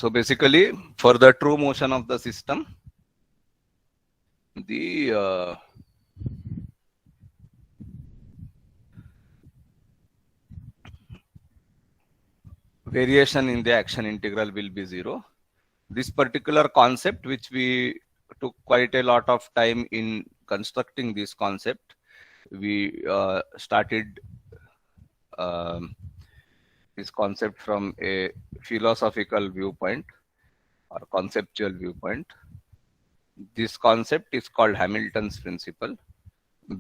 So basically, for the true motion of the system, the variation in the action integral will be 0. This particular concept, which we took quite a lot of time in constructing this concept, we started this concept from a philosophical viewpoint or conceptual viewpoint. This concept is called Hamilton's principle.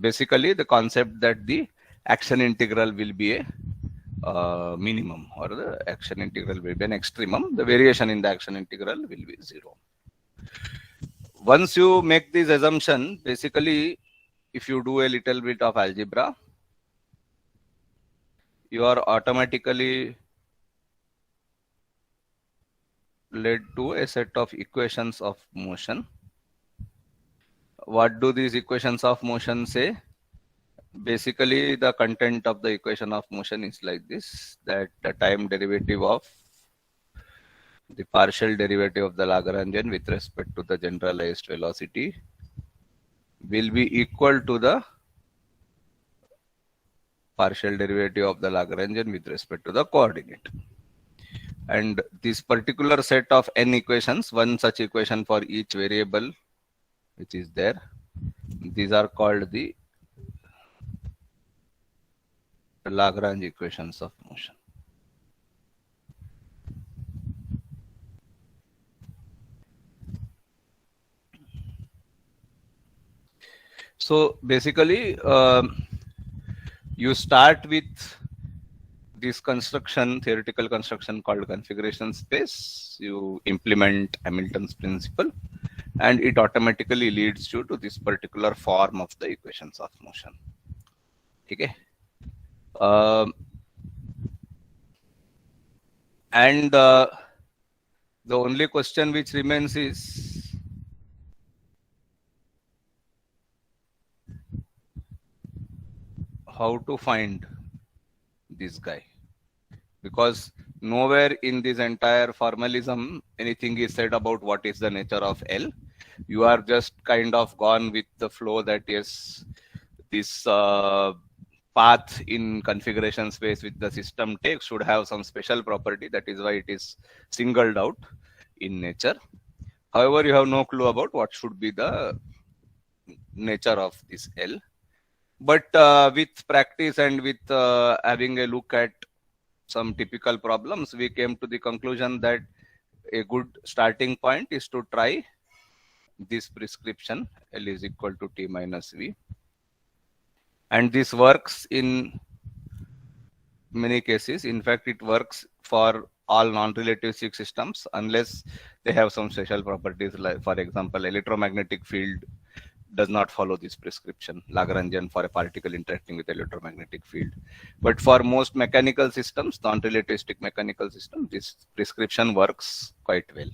Basically, the concept that the action integral will be a minimum, or the action integral will be an extremum. The variation in the action integral will be 0. Once you make this assumption, basically, if you do a little bit of algebra, you are automatically led to a set of equations of motion. What do these equations of motion say? Basically, the content of the equation of motion is like this, that the time derivative of the partial derivative of the Lagrangian with respect to the generalized velocity will be equal to the partial derivative of the Lagrangian with respect to the coordinate. And this particular set of n equations, one such equation for each variable which is there, these are called the Lagrange equations of motion. So basically, you start with this construction, theoretical construction called configuration space. You implement Hamilton's principle, and it automatically leads you to this particular form of the equations of motion. Okay. And the only question which remains is how to find this guy, because nowhere in this entire formalism anything is said about what is the nature of L. You are just kind of gone with the flow that yes, this path in configuration space which the system takes should have some special property. That is why it is singled out in nature. However, you have no clue about what should be the nature of this L. But with practice and with having a look at some typical problems, we came to the conclusion that a good starting point is to try this prescription, L is equal to T minus V. And this works in many cases. In fact, it works for all non-relativistic systems unless they have some special properties. Like, for example, electromagnetic field does not follow this prescription, Lagrangian for a particle interacting with electromagnetic field. But for most mechanical systems, non-relativistic mechanical systems, this prescription works quite well.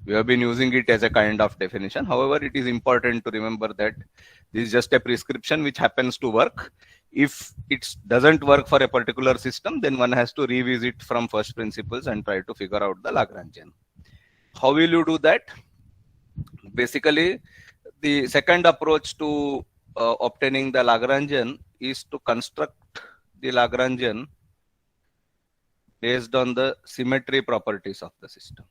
We have been using it as a kind of definition. However, it is important to remember that this is just a prescription which happens to work. If it doesn't work for a particular system, then one has to revisit from first principles and try to figure out the Lagrangian. How will you do that? Basically, the second approach to obtaining the Lagrangian is to construct the Lagrangian based on the symmetry properties of the system.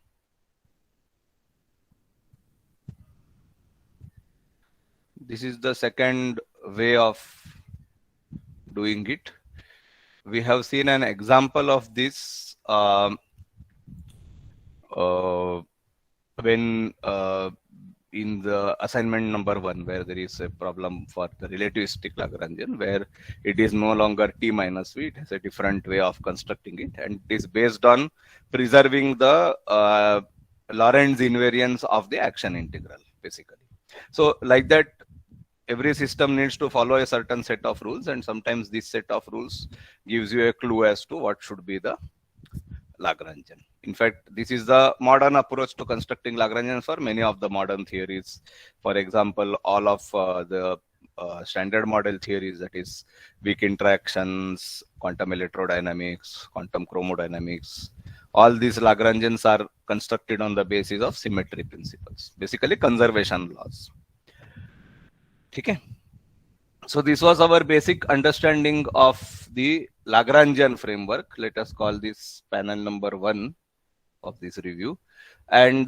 This is the second way of doing it. We have seen an example of this when in the assignment number 1, where there is a problem for the relativistic Lagrangian, where it is no longer T minus V, it has a different way of constructing it, and it is based on preserving the Lorentz invariance of the action integral, basically. So like that, every system needs to follow a certain set of rules, and sometimes this set of rules gives you a clue as to what should be the Lagrangian. In fact, this is the modern approach to constructing Lagrangians for many of the modern theories. For example, all of the standard model theories, that is weak interactions, quantum electrodynamics, quantum chromodynamics, all these Lagrangians are constructed on the basis of symmetry principles, basically conservation laws. Okay. So this was our basic understanding of the Lagrangian framework. Let us call this panel number 1 of this review. And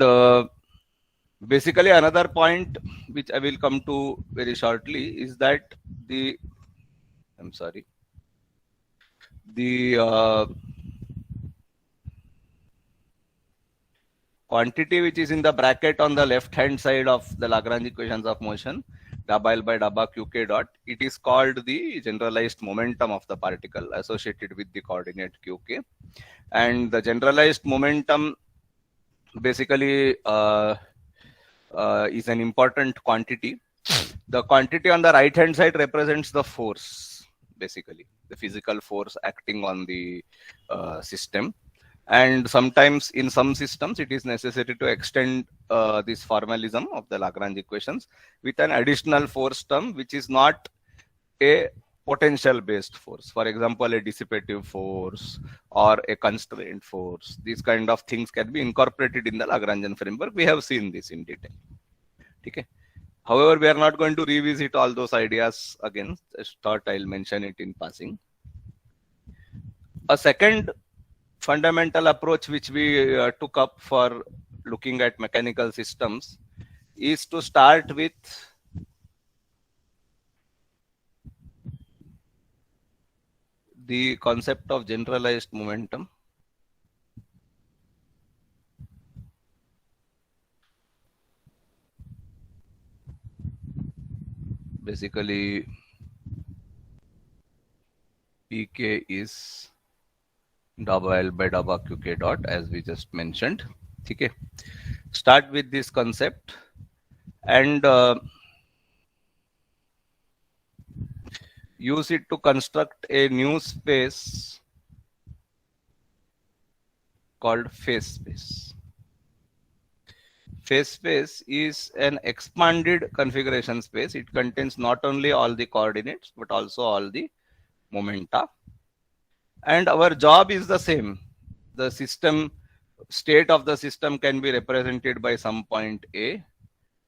basically another point which I will come to very shortly is that the quantity which is in the bracket on the left hand side of the Lagrange equations of motion, dabba L by dabba qk dot, it is called the generalized momentum of the particle associated with the coordinate qk. And the generalized momentum basically is an important quantity. The quantity on the right hand side represents the force, basically the physical force acting on the system. And sometimes in some systems it is necessary to extend this formalism of the Lagrange equations with an additional force term which is not a potential based force. For example, a dissipative force or a constraint force. These kind of things can be incorporated in the Lagrangian framework. We have seen this in detail. Okay. However, we are not going to revisit all those ideas again. Just thought I'll mention it in passing. A second fundamental approach which we took up for looking at mechanical systems is to start with the concept of generalized momentum. Basically, Pk is dabba L by dabba qk dot, as we just mentioned. Okay. Start with this concept and use it to construct a new space called phase space. Phase space is an expanded configuration space. It contains not only all the coordinates but also all the momenta. And our job is the same. The system state of the system can be represented by some point A.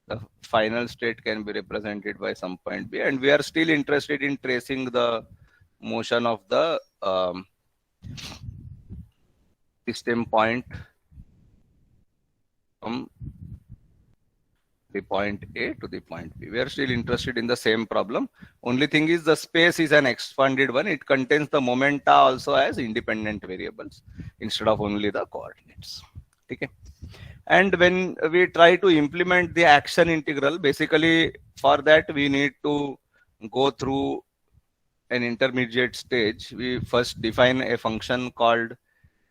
The final state can be represented by some point B. And we are still interested in tracing the motion of the system point from the point A to the point B. We are still interested in the same problem. Only thing is the space is an expanded one. It contains the momenta also as independent variables instead of only the coordinates. Okay. And when we try to implement the action integral, basically for that we need to go through an intermediate stage. We first define a function called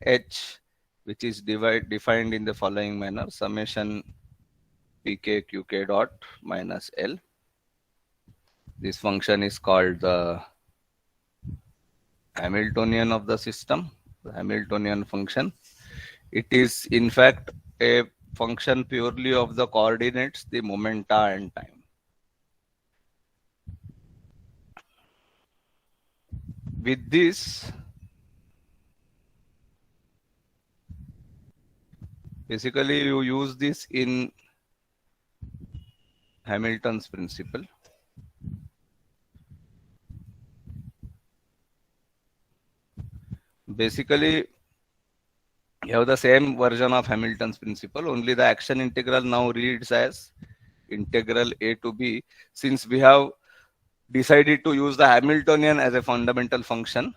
h, which is defined in the following manner: summation pk qk dot minus L. This function is called the Hamiltonian of the system, the Hamiltonian function. It is in fact a function purely of the coordinates, the momenta and time. With this, basically you use this in Hamilton's principle. Basically, you have the same version of Hamilton's principle, only the action integral now reads as integral A to B. Since we have decided to use the Hamiltonian as a fundamental function,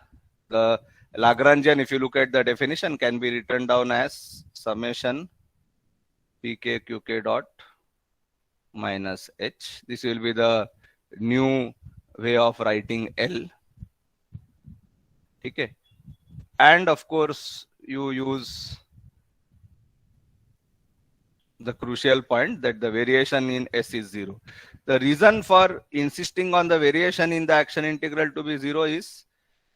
the Lagrangian, if you look at the definition, can be written down as summation pk qk dot minus h. This will be the new way of writing L. Okay. And of course, you use the crucial point that the variation in S is 0. The reason for insisting on the variation in the action integral to be 0 is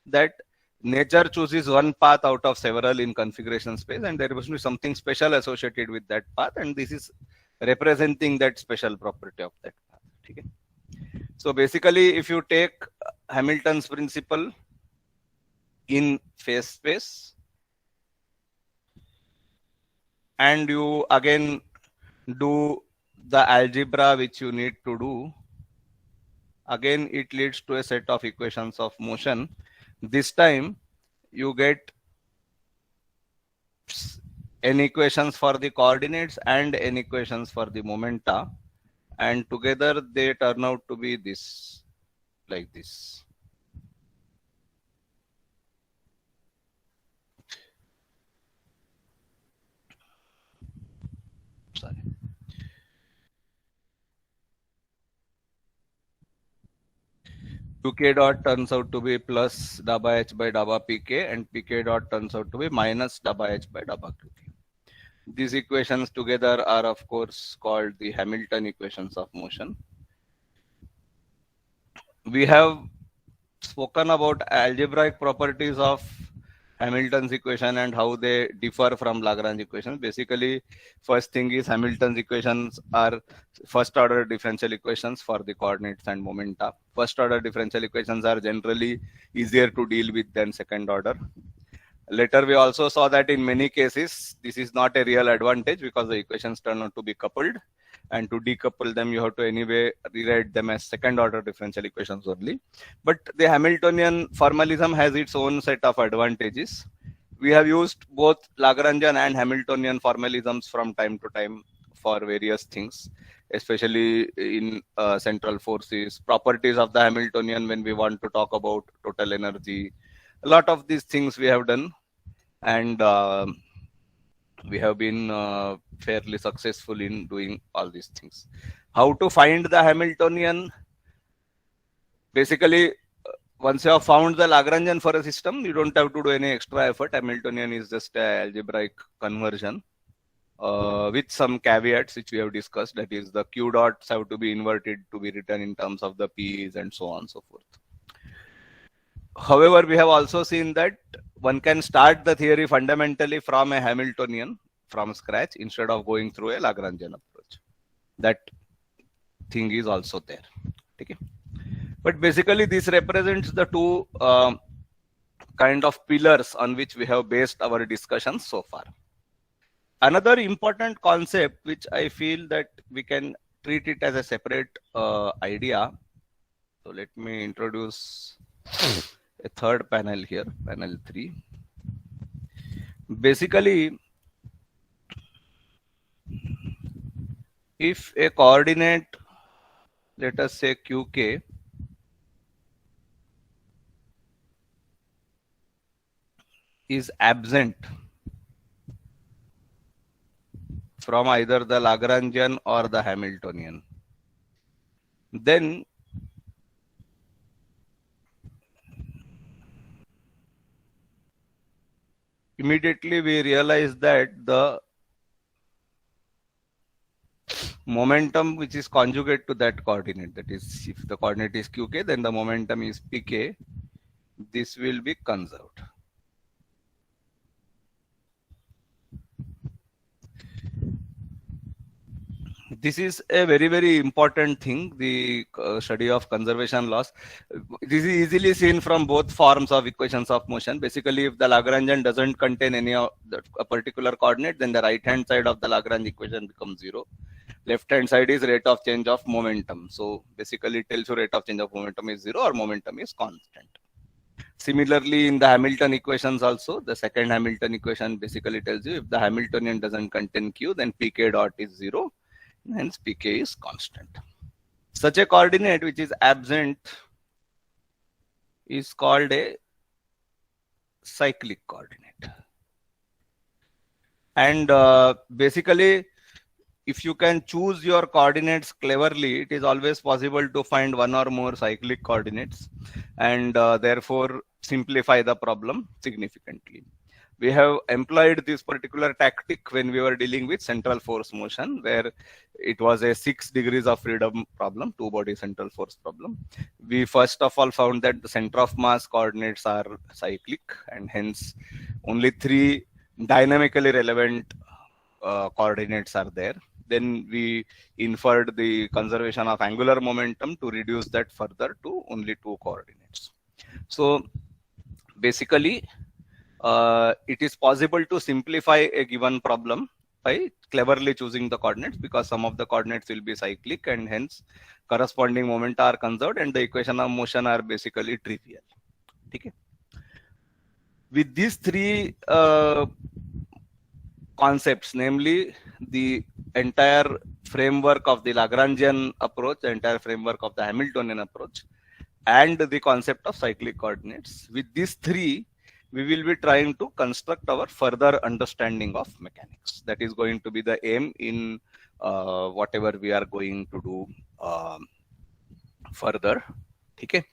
that nature chooses one path out of several in configuration space, and there must be something special associated with that path, and this is representing that special property of that path. Okay. So basically, if you take Hamilton's principle in phase space, and you again do the algebra which you need to do, again it leads to a set of equations of motion. This time you get n equations for the coordinates and n equations for the momenta, and together they turn out to be this, like this. Sorry. Qk dot turns out to be plus dabba h by dabba pk, and pk dot turns out to be minus dabba h by dabba qk. These equations together are of course called the Hamilton equations of motion. We have spoken about algebraic properties of Hamilton's equation and how they differ from Lagrange equations. Basically, first thing is Hamilton's equations are first order differential equations for the coordinates and momenta. First order differential equations are generally easier to deal with than second order. Later, we also saw that in many cases, this is not a real advantage because the equations turn out to be coupled. And to decouple them, you have to anyway rewrite them as second order differential equations only. But the Hamiltonian formalism has its own set of advantages. We have used both Lagrangian and Hamiltonian formalisms from time to time for various things, especially in central forces, properties of the Hamiltonian when we want to talk about total energy. A lot of these things we have done, and we have been fairly successful in doing all these things. How to find the Hamiltonian? Basically, once you have found the Lagrangian for a system, you don't have to do any extra effort. Hamiltonian is just an algebraic conversion with some caveats which we have discussed. That is, the q dots have to be inverted to be written in terms of the p's and so on and so forth. However, we have also seen that one can start the theory fundamentally from a Hamiltonian from scratch instead of going through a Lagrangian approach. That thing is also there. Okay. But basically, this represents the two kind of pillars on which we have based our discussions so far. Another important concept which I feel that we can treat it as a separate idea. So let me introduce a third panel here, panel 3. Basically, if a coordinate, let us say qk, is absent from either the Lagrangian or the Hamiltonian, then immediately we realize that the momentum which is conjugate to that coordinate, that is, if the coordinate is qk, then the momentum is pk, this will be conserved. This is a very, very important thing, the study of conservation laws. This is easily seen from both forms of equations of motion. Basically, if the Lagrangian doesn't contain any of a particular coordinate, then the right hand side of the Lagrange equation becomes 0. Left hand side is rate of change of momentum. So basically, it tells you rate of change of momentum is 0 or momentum is constant. Similarly, in the Hamilton equations also, the second Hamilton equation basically tells you if the Hamiltonian doesn't contain q, then pk dot is 0. Hence pk is constant. Such a coordinate which is absent is called a cyclic coordinate. And basically, if you can choose your coordinates cleverly, it is always possible to find one or more cyclic coordinates and therefore simplify the problem significantly. We have employed this particular tactic when we were dealing with central force motion, where it was a 6 degrees of freedom problem, two-body central force problem. We first of all found that the center of mass coordinates are cyclic, and hence only 3 dynamically relevant coordinates are there. Then we inferred the conservation of angular momentum to reduce that further to only 2 coordinates. So basically, it is possible to simplify a given problem by cleverly choosing the coordinates, because some of the coordinates will be cyclic and hence corresponding momenta are conserved and the equation of motion are basically trivial. Okay. With these three concepts, namely the entire framework of the Lagrangian approach, the entire framework of the Hamiltonian approach, and the concept of cyclic coordinates, with these three, we will be trying to construct our further understanding of mechanics. That is going to be the aim in whatever we are going to do further. Okay.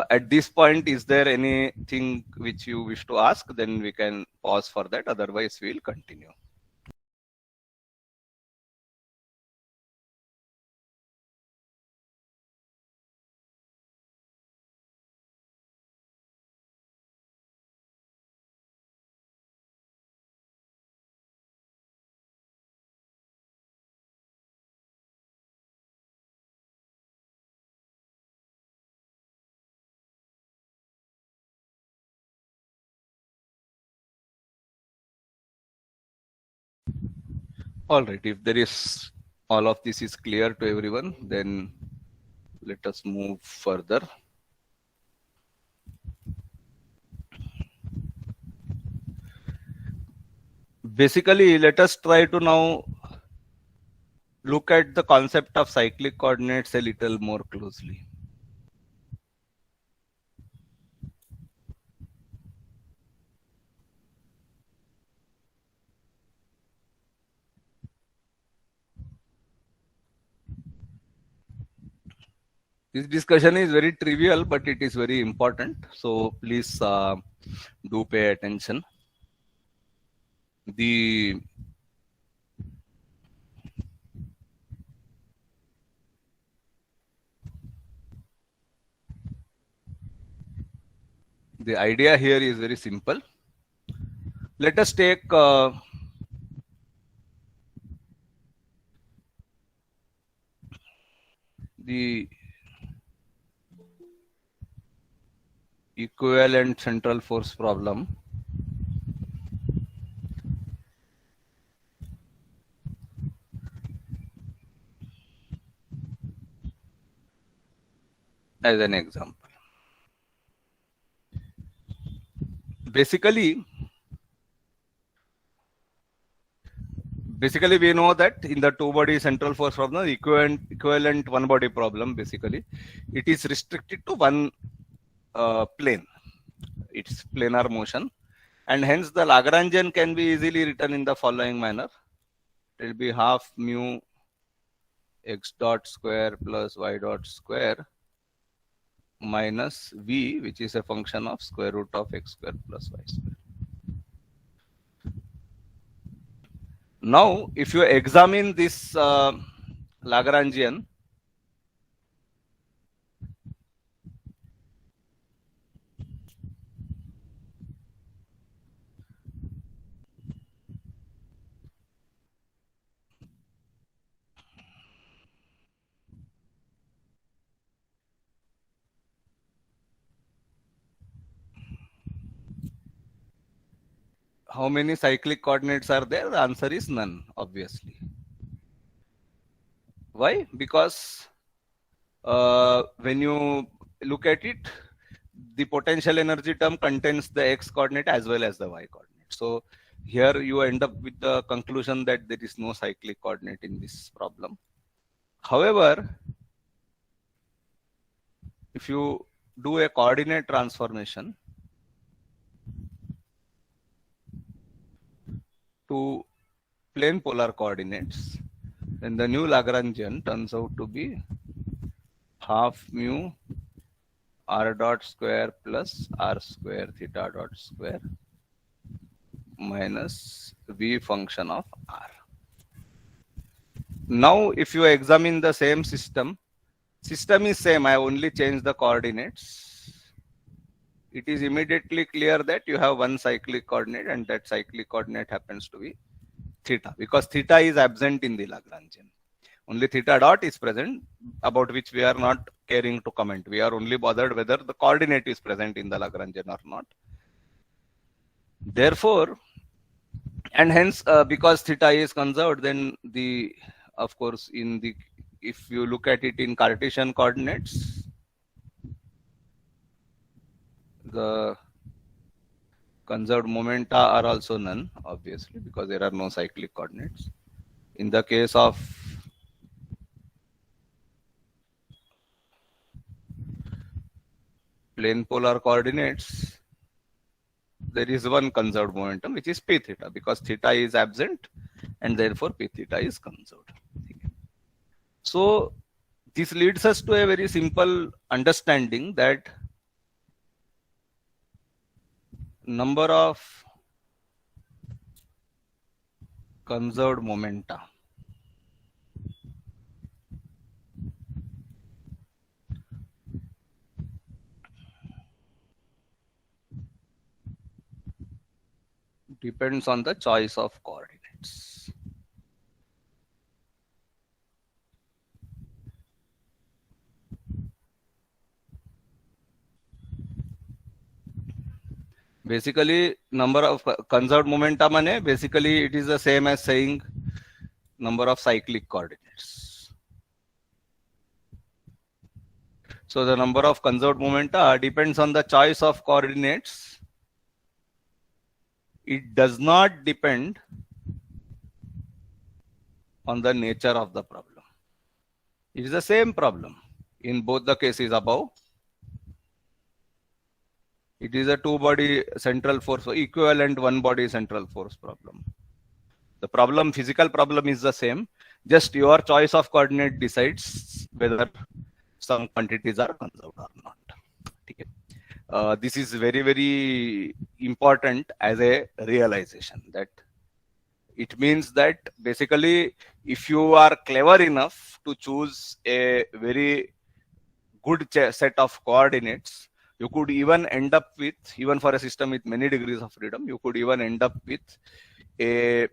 At this point, is there anything which you wish to ask? Then we can pause for that. Otherwise, we will continue. All right. If there is all of this is clear to everyone, then let us move further. Basically, let us try to now look at the concept of cyclic coordinates a little more closely. This discussion is very trivial, but it is very important. So please do pay attention. The idea here is very simple. Let us take the equivalent central force problem as an example. Basically, we know that in the two-body central force problem, the equivalent one-body problem, basically, it is restricted to one plane. It's planar motion, and hence the Lagrangian can be easily written in the following manner. It will be half mu x dot square plus y dot square minus v, which is a function of square root of x square plus y square. Now, if you examine this Lagrangian, how many cyclic coordinates are there? The answer is none, obviously. Why? Because when you look at it, the potential energy term contains the x coordinate as well as the y coordinate. So here you end up with the conclusion that there is no cyclic coordinate in this problem. However, if you do a coordinate transformation to plane polar coordinates, then the new Lagrangian turns out to be half mu r dot square plus r square theta dot square minus v function of r. Now, if you examine the same system is same, I only change the coordinates. It is immediately clear that you have one cyclic coordinate, and that cyclic coordinate happens to be theta, because theta is absent in the Lagrangian. Only theta dot is present, about which we are not caring to comment. We are only bothered whether the coordinate is present in the Lagrangian or not. Therefore, And hence, because theta is conserved, then of course, if you look at it in Cartesian coordinates, the conserved momenta are also none, obviously, because there are no cyclic coordinates. In the case of plane polar coordinates, there is one conserved momentum, which is p theta, because theta is absent and therefore p theta is conserved. So this leads us to a very simple understanding that number of conserved momenta depends on the choice of coordinates. Basically, number of conserved momenta mane, basically it is the same as saying number of cyclic coordinates. So the number of conserved momenta depends on the choice of coordinates. It does not depend on the nature of the problem. It is the same problem in both the cases above. It is a two-body central force, equivalent one-body central force problem. The problem, physical problem is the same. Just your choice of coordinate decides whether some quantities are conserved or not. Okay. This is very, very important as a realization, that it means that basically if you are clever enough to choose a very good set of coordinates, you could even end up with, even for a system with many degrees of freedom, you could even end up with a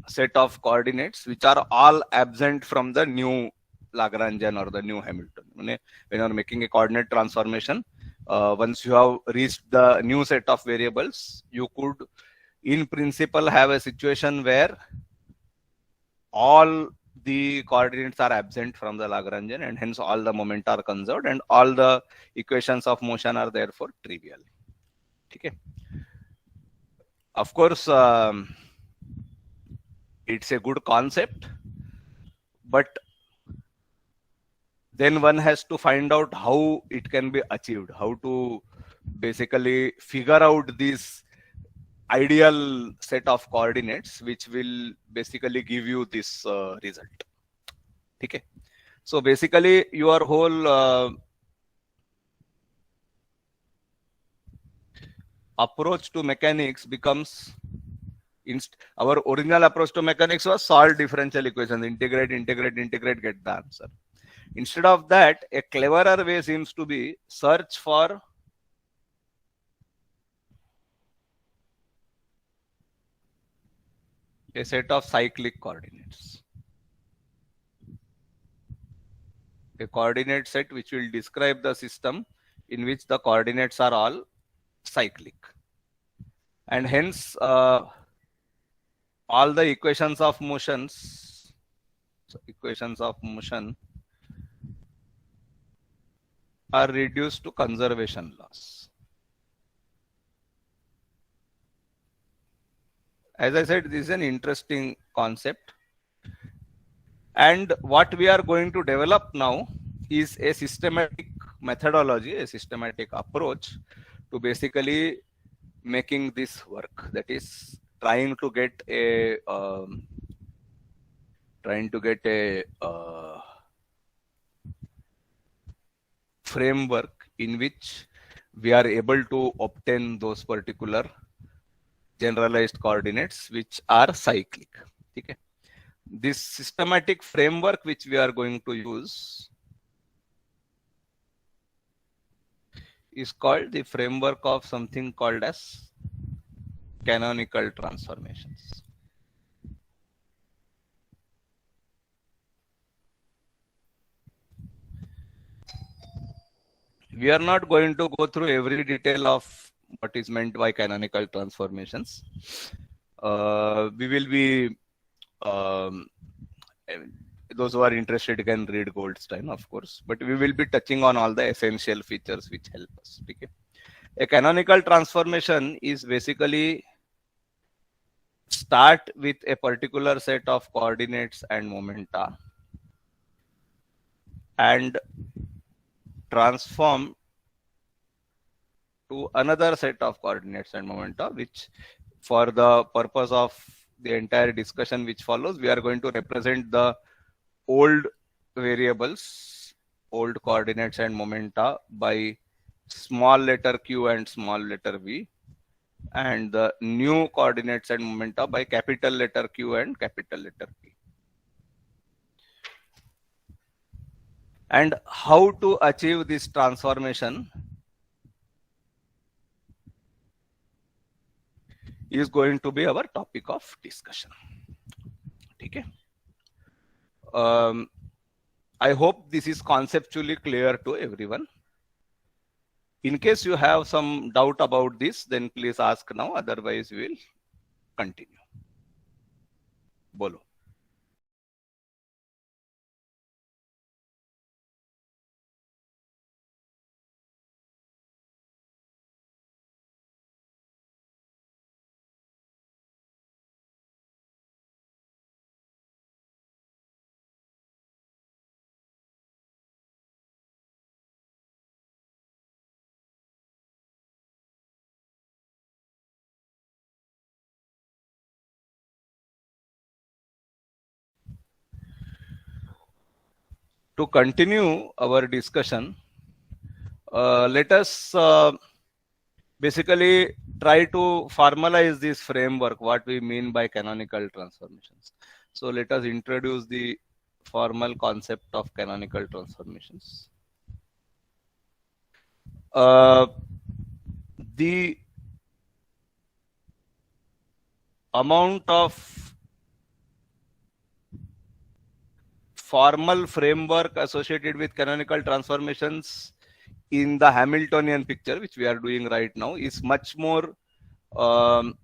set of coordinates which are all absent from the new Lagrangian or the new Hamiltonian. When you are making a coordinate transformation, once you have reached the new set of variables, you could in principle have a situation where all the coordinates are absent from the Lagrangian, and hence all the momenta are conserved and all the equations of motion are therefore trivial. Okay. Of course, it's a good concept, but then one has to find out how it can be achieved, how to basically figure out this ideal set of coordinates which will basically give you this result. Okay. So basically your whole approach to mechanics becomes, our original approach to mechanics was solve differential equations, integrate, get the answer. Instead of that, a cleverer way seems to be search for a set of cyclic coordinates. A coordinate set which will describe the system in which the coordinates are all cyclic. And hence, all the equations of motion are reduced to conservation laws. As I said, this is an interesting concept. And what we are going to develop now is a systematic methodology, a systematic approach to basically making this work. That is trying to get a framework in which we are able to obtain those particular generalized coordinates which are cyclic. Okay. This systematic framework which we are going to use is called the framework of something called as canonical transformations. We are not going to go through every detail of what is meant by canonical transformations. We will be those who are interested can read Goldstein, of course, but we will be touching on all the essential features which help us. Okay. A canonical transformation is basically start with a particular set of coordinates and momenta and transform to another set of coordinates and momenta, which for the purpose of the entire discussion which follows, we are going to represent the old variables, old coordinates and momenta by small letter q and small letter v, and the new coordinates and momenta by capital letter q and capital letter p. And how to achieve this transformation is going to be our topic of discussion. Okay. I hope this is conceptually clear to everyone. In case you have some doubt about this, then please ask now. Otherwise, we will continue. Bolo. To continue our discussion, let us basically try to formalize this framework, what we mean by canonical transformations. So let us introduce the formal concept of canonical transformations. The amount of formal framework associated with canonical transformations in the Hamiltonian picture, which we are doing right now, is much more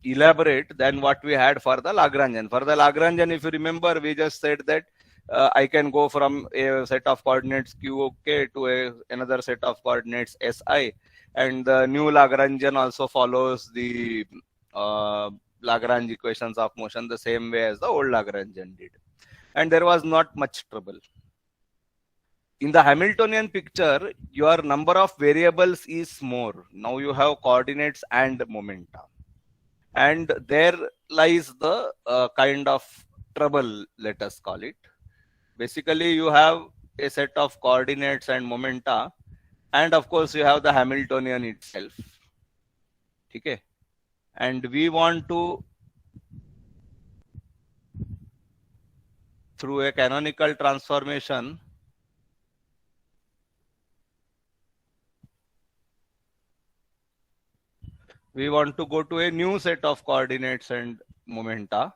elaborate than what we had for the Lagrangian. For the Lagrangian, if you remember, we just said that I can go from a set of coordinates qk to another set of coordinates si, and the new Lagrangian also follows the Lagrange equations of motion the same way as the old Lagrangian did. And there was not much trouble. In the Hamiltonian picture, your number of variables is more. Now you have coordinates and momenta. And there lies the kind of trouble, let us call it. Basically, you have a set of coordinates and momenta, and of course, you have the Hamiltonian itself. Okay? And we want to, through a canonical transformation, we want to go to a new set of coordinates and momenta.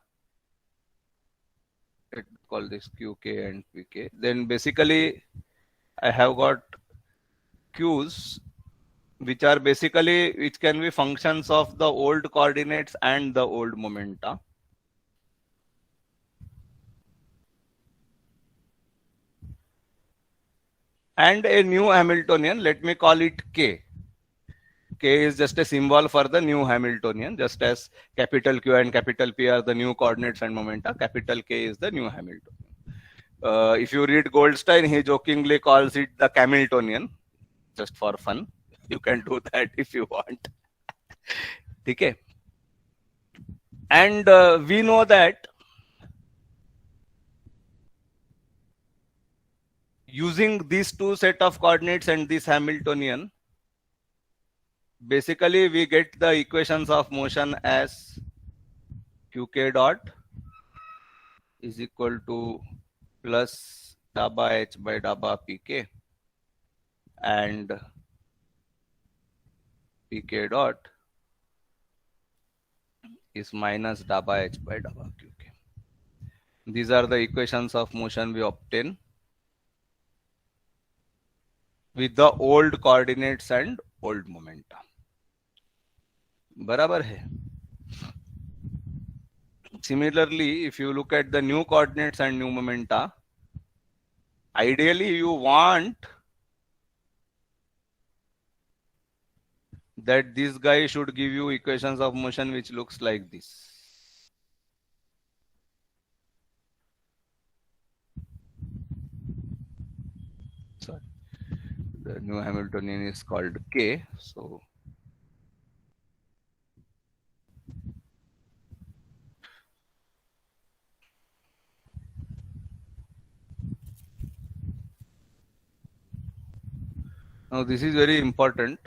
Let's call this qk and pk. Then basically, I have got q's, which are basically, which can be functions of the old coordinates and the old momenta. And a new Hamiltonian, let me call it k. K is just a symbol for the new Hamiltonian, just as capital Q and capital P are the new coordinates and momenta, capital K is the new Hamiltonian. If you read Goldstein, he jokingly calls it the Camiltonian, just for fun. You can do that if you want. Okay. And we know that using these two set of coordinates and this Hamiltonian, basically we get the equations of motion as qk dot is equal to plus dabba h by dabba pk, and pk dot is minus dabba h by dabba qk. These are the equations of motion we obtain with the old coordinates and old momenta. बराबर है. similarly, if you look at the new coordinates and new momenta, ideally you want that this guy should give you equations of motion which looks like this. Sorry, the new Hamiltonian is called K. So now this is very important.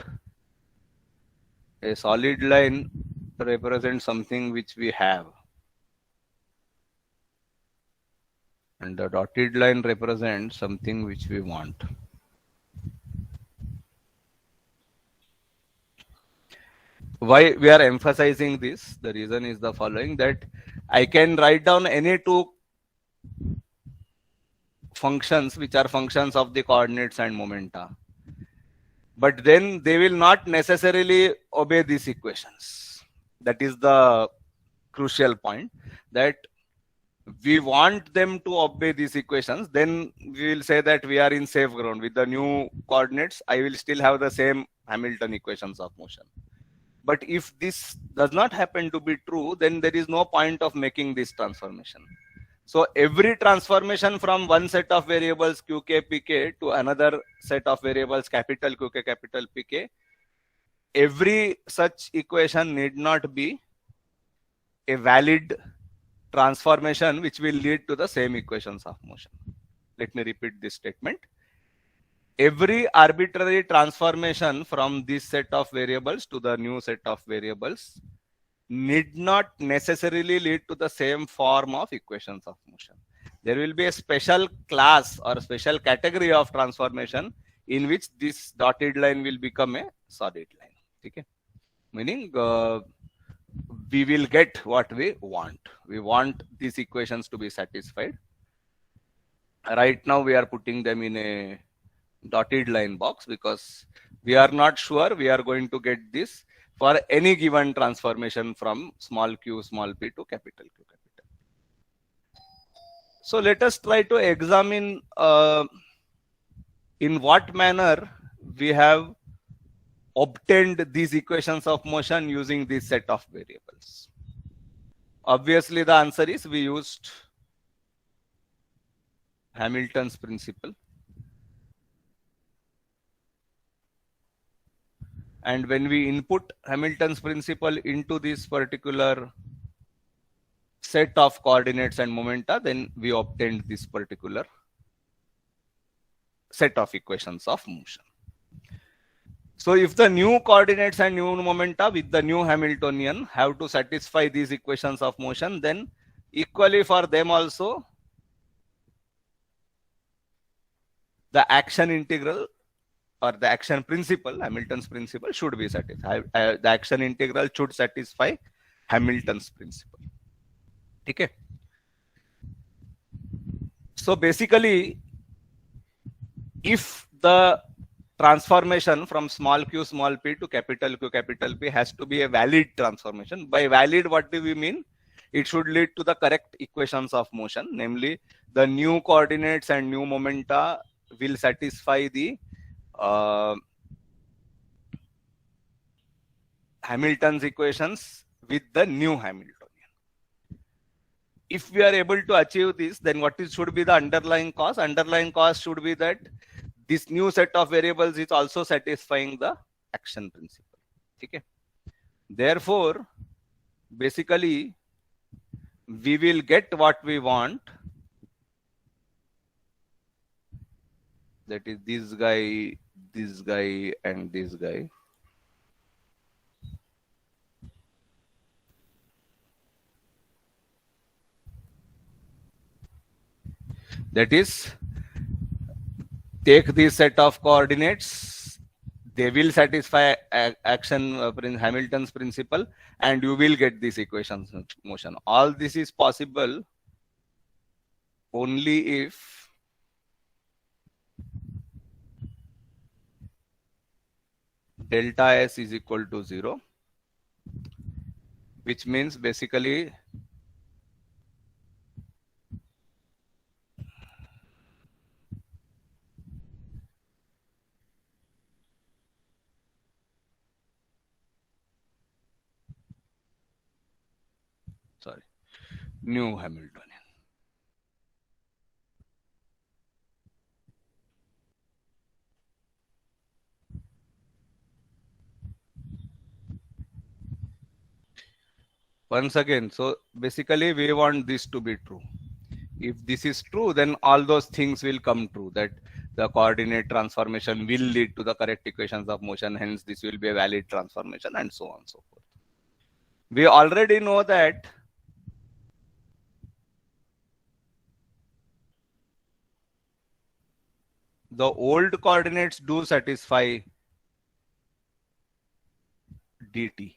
A solid line represents something which we have, and the dotted line represents something which we want. Why we are emphasizing this? The reason is the following, that I can write down any two functions which are functions of the coordinates and momenta, but then they will not necessarily obey these equations. That is the crucial point, that we want them to obey these equations. Then we will say that we are in safe ground. With the new coordinates, I will still have the same Hamilton equations of motion. But if this does not happen to be true, then there is no point of making this transformation. So every transformation from one set of variables qk pk to another set of variables capital Qk capital Pk, every such equation need not be a valid transformation which will lead to the same equations of motion. Let me repeat this statement. Every arbitrary transformation from this set of variables to the new set of variables need not necessarily lead to the same form of equations of motion. There will be a special class or special category of transformation in which this dotted line will become a solid line. Okay? Meaning we will get what we want. We want these equations to be satisfied. Right now we are putting them in a dotted line box because we are not sure we are going to get this for any given transformation from small q small p to capital Q capital. So let us try to examine in what manner we have obtained these equations of motion using this set of variables. Obviously the answer is we used Hamilton's principle. And when we input Hamilton's principle into this particular set of coordinates and momenta, then we obtained this particular set of equations of motion. So if the new coordinates and new momenta with the new Hamiltonian have to satisfy these equations of motion, then equally for them also the action integral or the action principle, Hamilton's principle, should be satisfied. The action integral should satisfy Hamilton's principle. Okay. So basically, if the transformation from small q small p to capital Q capital P has to be a valid transformation. By valid, what do we mean? It should lead to the correct equations of motion, namely the new coordinates and new momenta will satisfy the Hamilton's equations with the new Hamiltonian. If we are able to achieve this, then what should be the underlying cause? Underlying cause should be that this new set of variables is also satisfying the action principle. Okay. Therefore, basically, we will get what we want. That is this guy, and this guy. That is, take this set of coordinates, they will satisfy action Hamilton's principle, and you will get this equations of motion. All this is possible only if delta S is equal to 0, which means basically new Hamiltonian. Once again, so basically we want this to be true. If this is true, then all those things will come true, that the coordinate transformation will lead to the correct equations of motion, hence this will be a valid transformation, and so on and so forth. We already know that the old coordinates do satisfy dt.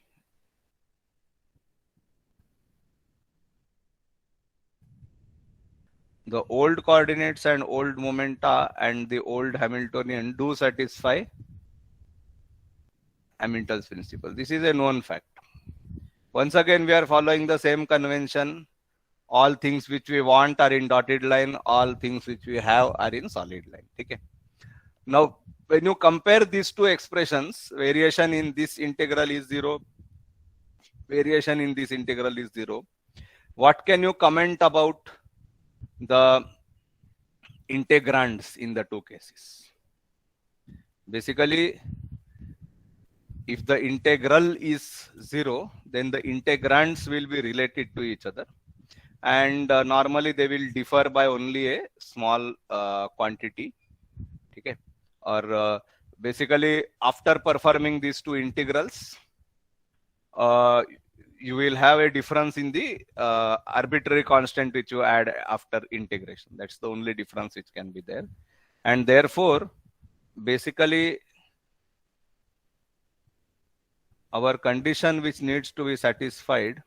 The old coordinates and old momenta and the old Hamiltonian do satisfy Hamilton's principle. This is a known fact. Once again, we are following the same convention. All things which we want are in dotted line. All things which we have are in solid line. Okay. Now, when you compare these two expressions, variation in this integral is 0. Variation in this integral is 0. What can you comment about the integrands in the two cases? Basically, if the integral is 0, then the integrands will be related to each other, and normally they will differ by only a small quantity. Okay. Or basically, after performing these two integrals, you will have a difference in the arbitrary constant which you add after integration. That's the only difference which can be there. And therefore, basically, our condition which needs to be satisfied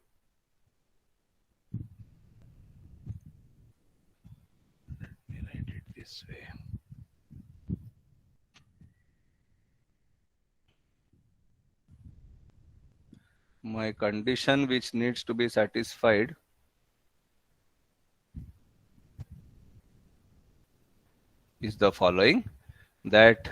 this way. My condition which needs to be satisfied is the following, that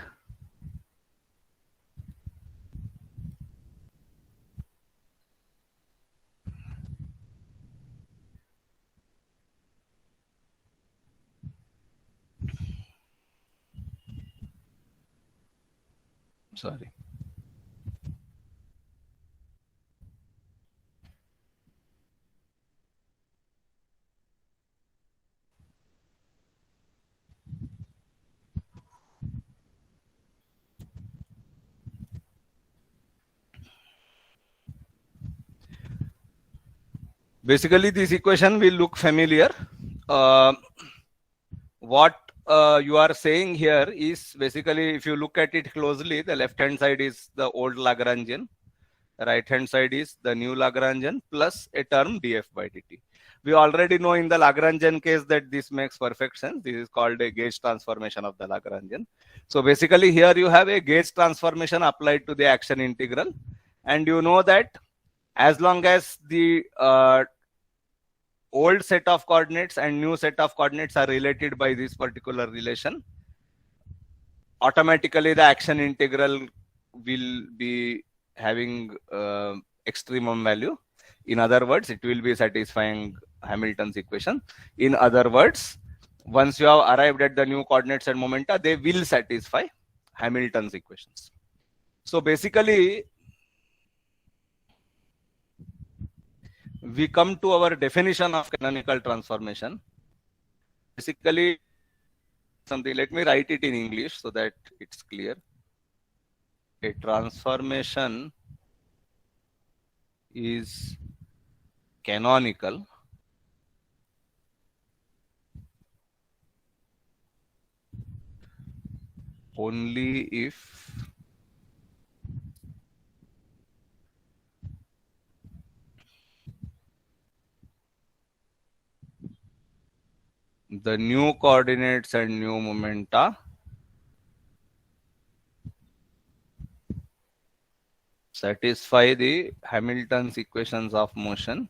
sorry. Basically, this equation will look familiar. What you are saying here is basically, if you look at it closely, the left hand side is the old Lagrangian, right hand side is the new Lagrangian plus a term df by dt. We already know in the Lagrangian case that this makes perfect sense. This is called a gauge transformation of the Lagrangian. So basically here you have a gauge transformation applied to the action integral, and you know that as long as the old set of coordinates and new set of coordinates are related by this particular relation, automatically the action integral will be having extremum value. In other words, it will be satisfying Hamilton's equation. In other words, once you have arrived at the new coordinates and momenta, they will satisfy Hamilton's equations. So basically, we come to our definition of canonical transformation. Basically, something, let me write it in English so that it's clear. A transformation is canonical only if the new coordinates and new momenta satisfy the Hamilton's equations of motion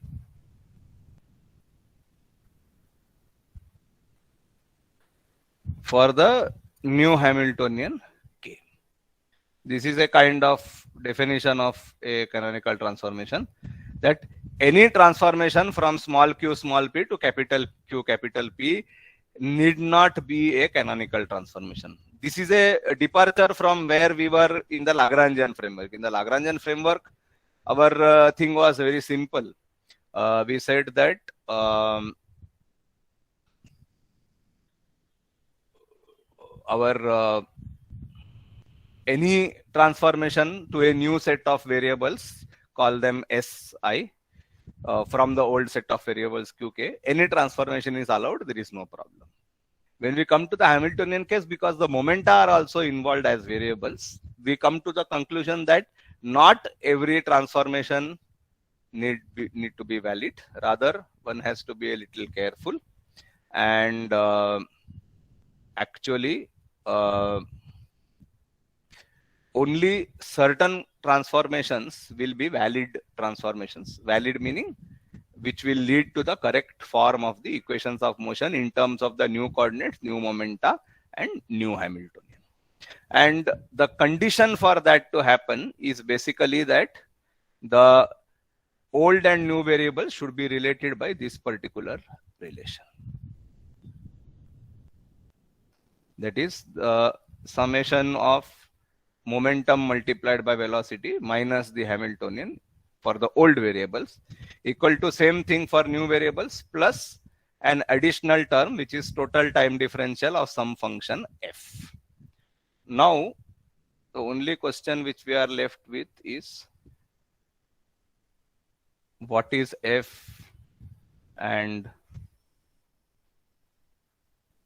for the new Hamiltonian K. This is a kind of definition of a canonical transformation, that any transformation from small q small p to capital Q capital P need not be a canonical transformation. This is a departure from where we were in the Lagrangian framework. In the Lagrangian framework, our thing was very simple. We said that our any transformation to a new set of variables, call them Si, from the old set of variables Qk, any transformation is allowed, there is no problem. When we come to the Hamiltonian case, because the momenta are also involved as variables, we come to the conclusion that not every transformation need to be valid. Rather, one has to be a little careful, and actually only certain transformations will be valid transformations. Valid meaning which will lead to the correct form of the equations of motion in terms of the new coordinates, new momenta, and new Hamiltonian. And the condition for that to happen is basically that the old and new variables should be related by this particular relation. That is the summation of momentum multiplied by velocity minus the Hamiltonian for the old variables equal to same thing for new variables plus an additional term which is total time differential of some function f. Now the only question which we are left with is what is f and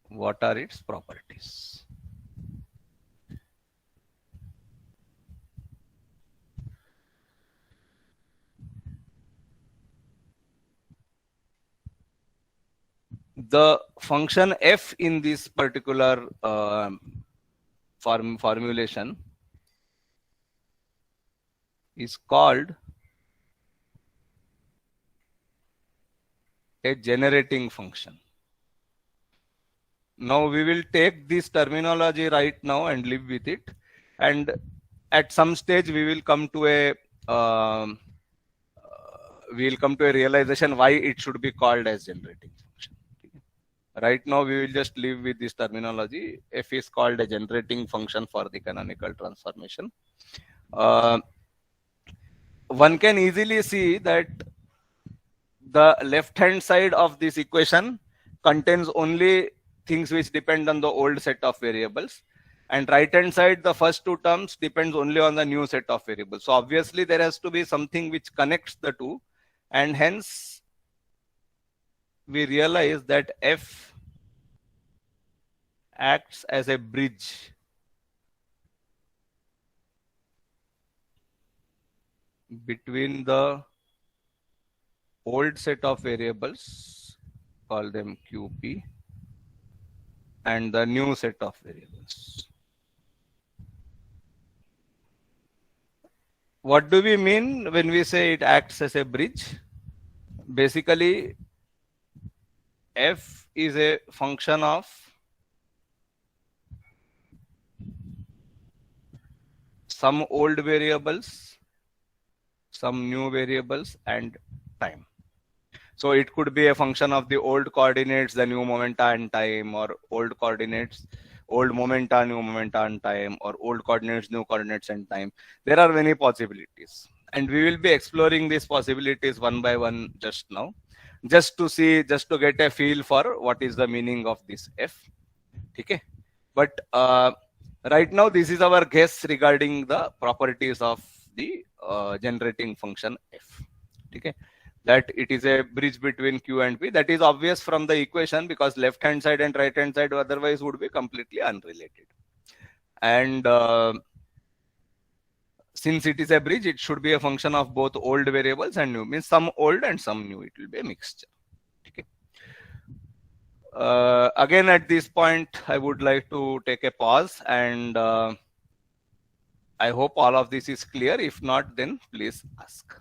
what are its properties. The function f in this particular formulation is called a generating function. Now we will take this terminology right now and live with it, and at some stage we will come to a realization why it should be called as generating function. Right now we will just live with this terminology. F is called a generating function for the canonical transformation. One can easily see that the left hand side of this equation contains only things which depend on the old set of variables, and right hand side the first two terms depends only on the new set of variables. So obviously there has to be something which connects the two, and hence we realize that f acts as a bridge between the old set of variables, call them QP, and the new set of variables. What do we mean when we say it acts as a bridge? Basically, f is a function of some old variables, some new variables, and time. So it could be a function of the old coordinates, the new momenta and time, or old coordinates, old momenta, new momenta and time, or old coordinates, new coordinates and time. There are many possibilities, and we will be exploring these possibilities one by one just now, just to see, just to get a feel for what is the meaning of this f. Okay, but right now this is our guess regarding the properties of the generating function f. Okay, that it is a bridge between Q and P. That is obvious from the equation, because left hand side and right hand side otherwise would be completely unrelated. And since it is a bridge, it should be a function of both old variables and new, means some old and some new. It will be a mixture. Okay. Again, at this point, I would like to take a pause, and I hope all of this is clear. If not, then please ask.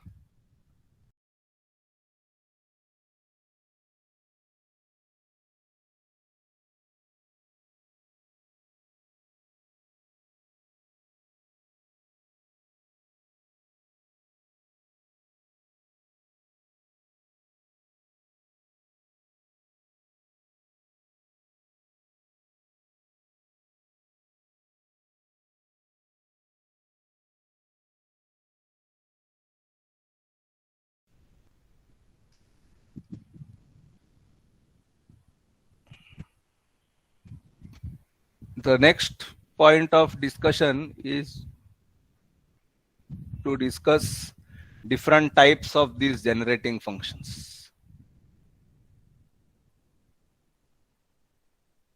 The next point of discussion is to discuss different types of these generating functions.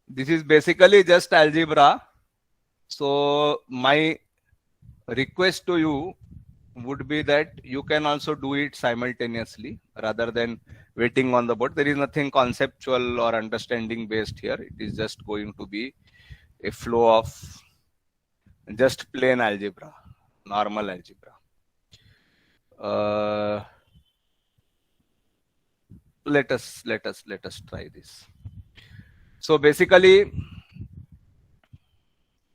This is basically just algebra. So my request to you would be that you can also do it simultaneously rather than waiting on the board. There is nothing conceptual or understanding based here. It is just going to be a flow of just plain algebra, normal algebra. Let us try this. So basically,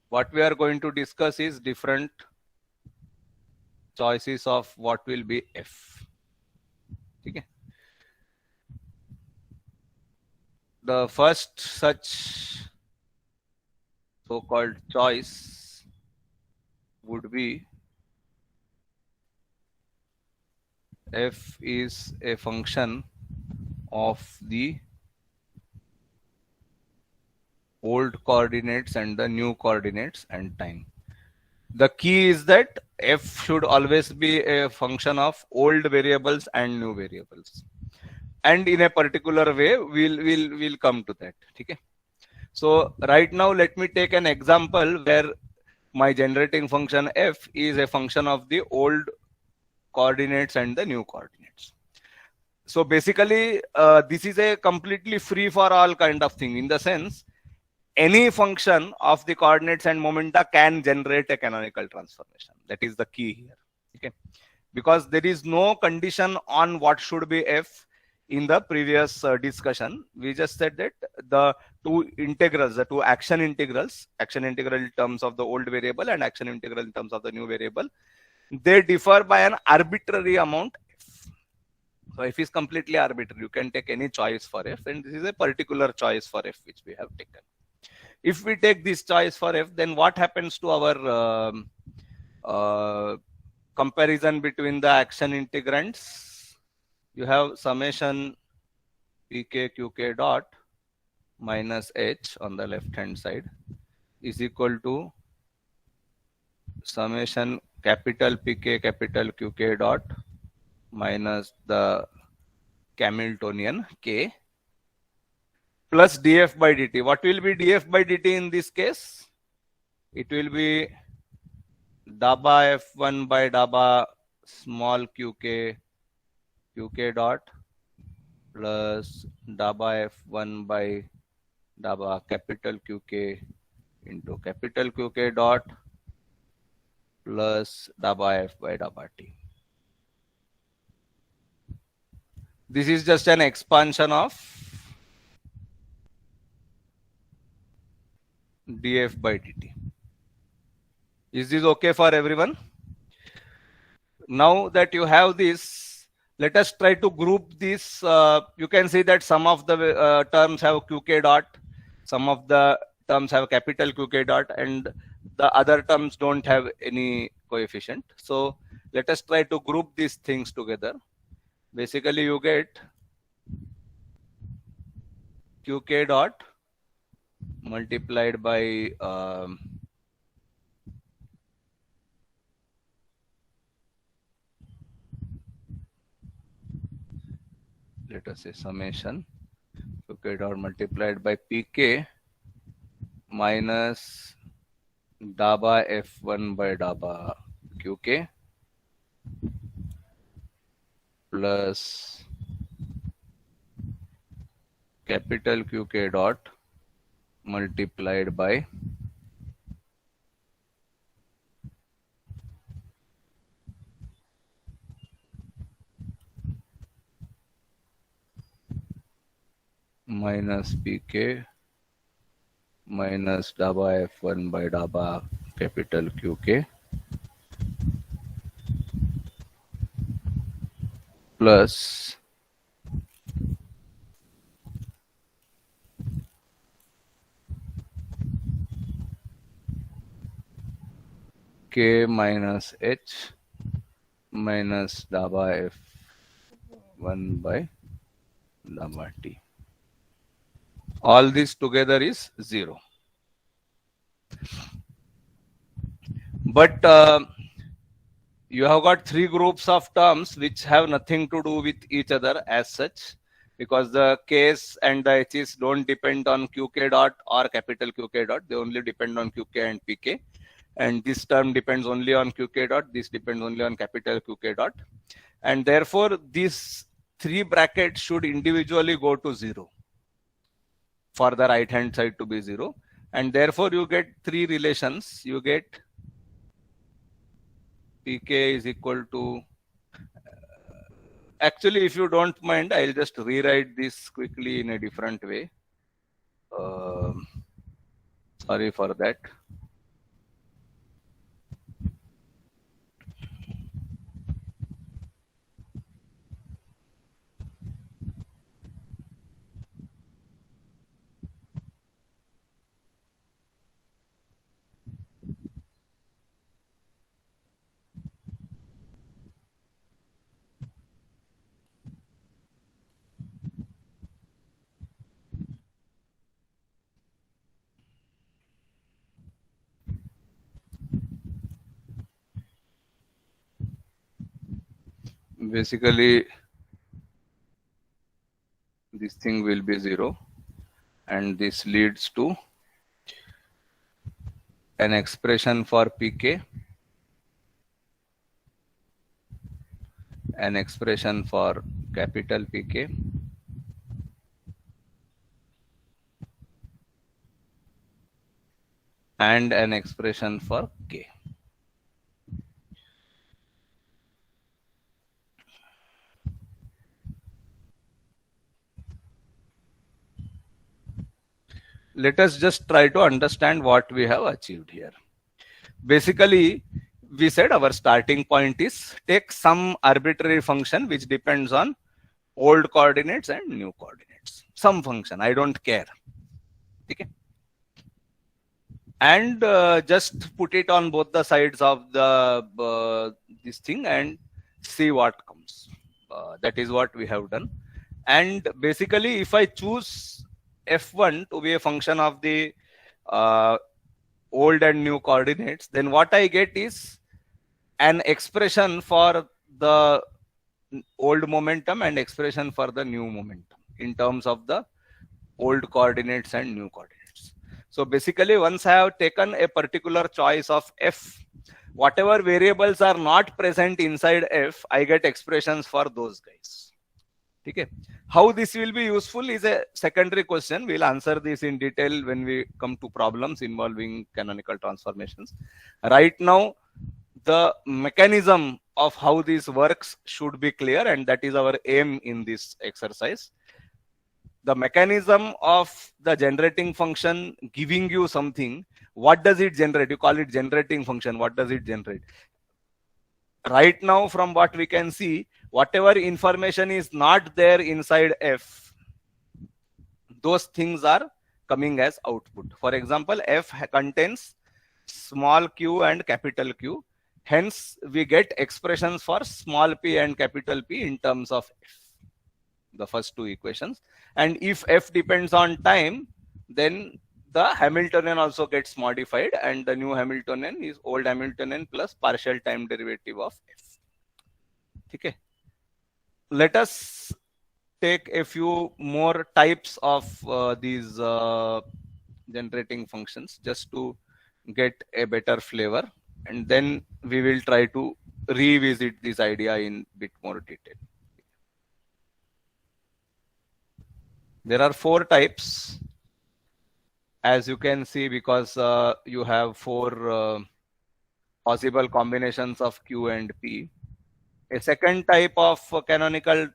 what we are going to discuss is different choices of what will be f. Okay. The first such so-called choice would be f is a function of the old coordinates and the new coordinates and time. The key is that f should always be a function of old variables and new variables, and in a particular way we'll come to that. Okay. So right now let me take an example where my generating function f is a function of the old coordinates and the new coordinates. So basically this is a completely free for all kind of thing, in the sense any function of the coordinates and momenta can generate a canonical transformation. That is the key here. Okay, because there is no condition on what should be f. In the previous discussion, we just said that the two integrals, the two action integrals, action integral in terms of the old variable and action integral in terms of the new variable, they differ by an arbitrary amount f. So f is completely arbitrary. You can take any choice for f, and this is a particular choice for f which we have taken. If we take this choice for f, then what happens to our comparison between the action integrands? You have summation pk qk dot minus h on the left hand side is equal to summation capital pk capital qk dot minus the Hamiltonian k plus df by dt. What will be df by dt in this case? It will be daba f1 by daba small qk dot plus daba f1 by daba capital qk into capital qk dot plus daba f by daba t. This is just an expansion of df by dt. Is this okay for everyone? Now that you have this, let us try to group this. You can see that some of the terms have qk dot, some of the terms have capital qk dot, and the other terms don't have any coefficient. So let us try to group these things together. Basically, you get qk dot multiplied by let us say summation qk dot multiplied by pk minus daba f1 by daba qk plus capital qk dot multiplied by minus pk minus daba f1 by daba capital qk plus k minus h minus daba f1 by daba t. All this together is 0. But you have got three groups of terms which have nothing to do with each other as such, because the K's and the H's don't depend on QK dot or capital QK dot. They only depend on QK and PK. And this term depends only on QK dot. This depends only on capital QK dot. And therefore, these three brackets should individually go to 0 for the right hand side to be 0. And therefore, you get three relations. You get PK is equal to, actually, if you don't mind, I'll just rewrite this quickly in a different way. Sorry for that. Basically, this thing will be 0, and this leads to an expression for PK, an expression for capital PK, and an expression for K. Let us just try to understand what we have achieved here. Basically, we said our starting point is take some arbitrary function which depends on old coordinates and new coordinates. Some function, I don't care. Okay. And just put it on both the sides of the this thing and see what comes. That is what we have done. And basically, if I choose f1 to be a function of the old and new coordinates, then what I get is an expression for the old momentum and expression for the new momentum in terms of the old coordinates and new coordinates. So basically, once I have taken a particular choice of f, whatever variables are not present inside f, I get expressions for those guys. Okay. How this will be useful is a secondary question. We'll answer this in detail when we come to problems involving canonical transformations. Right now, the mechanism of how this works should be clear, and that is our aim in this exercise. The mechanism of the generating function giving you something, what does it generate? You call it generating function. What does it generate? Right now, from what we can see, whatever information is not there inside f, those things are coming as output. For example, f contains small q and capital Q. Hence, we get expressions for small p and capital P in terms of f, the first two equations. And if f depends on time, then the Hamiltonian also gets modified, and the new Hamiltonian is old Hamiltonian plus partial time derivative of f. Okay. Let us take a few more types of these generating functions just to get a better flavor, and then we will try to revisit this idea in a bit more detail. There are 4 types, as you can see, because you have 4 possible combinations of Q and P. A second type of canonical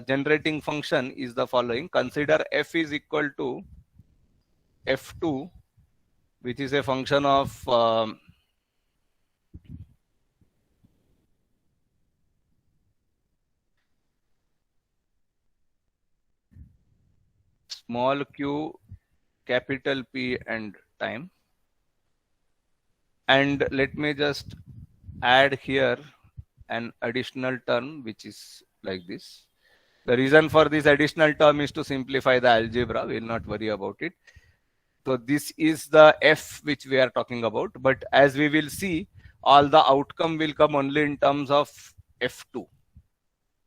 generating function is the following. Consider f is equal to f2, which is a function of small q, capital P, and time. And let me just add here an additional term which is like this. The reason for this additional term is to simplify the algebra. We will not worry about it. So this is the f which we are talking about, but as we will see, all the outcome will come only in terms of f2,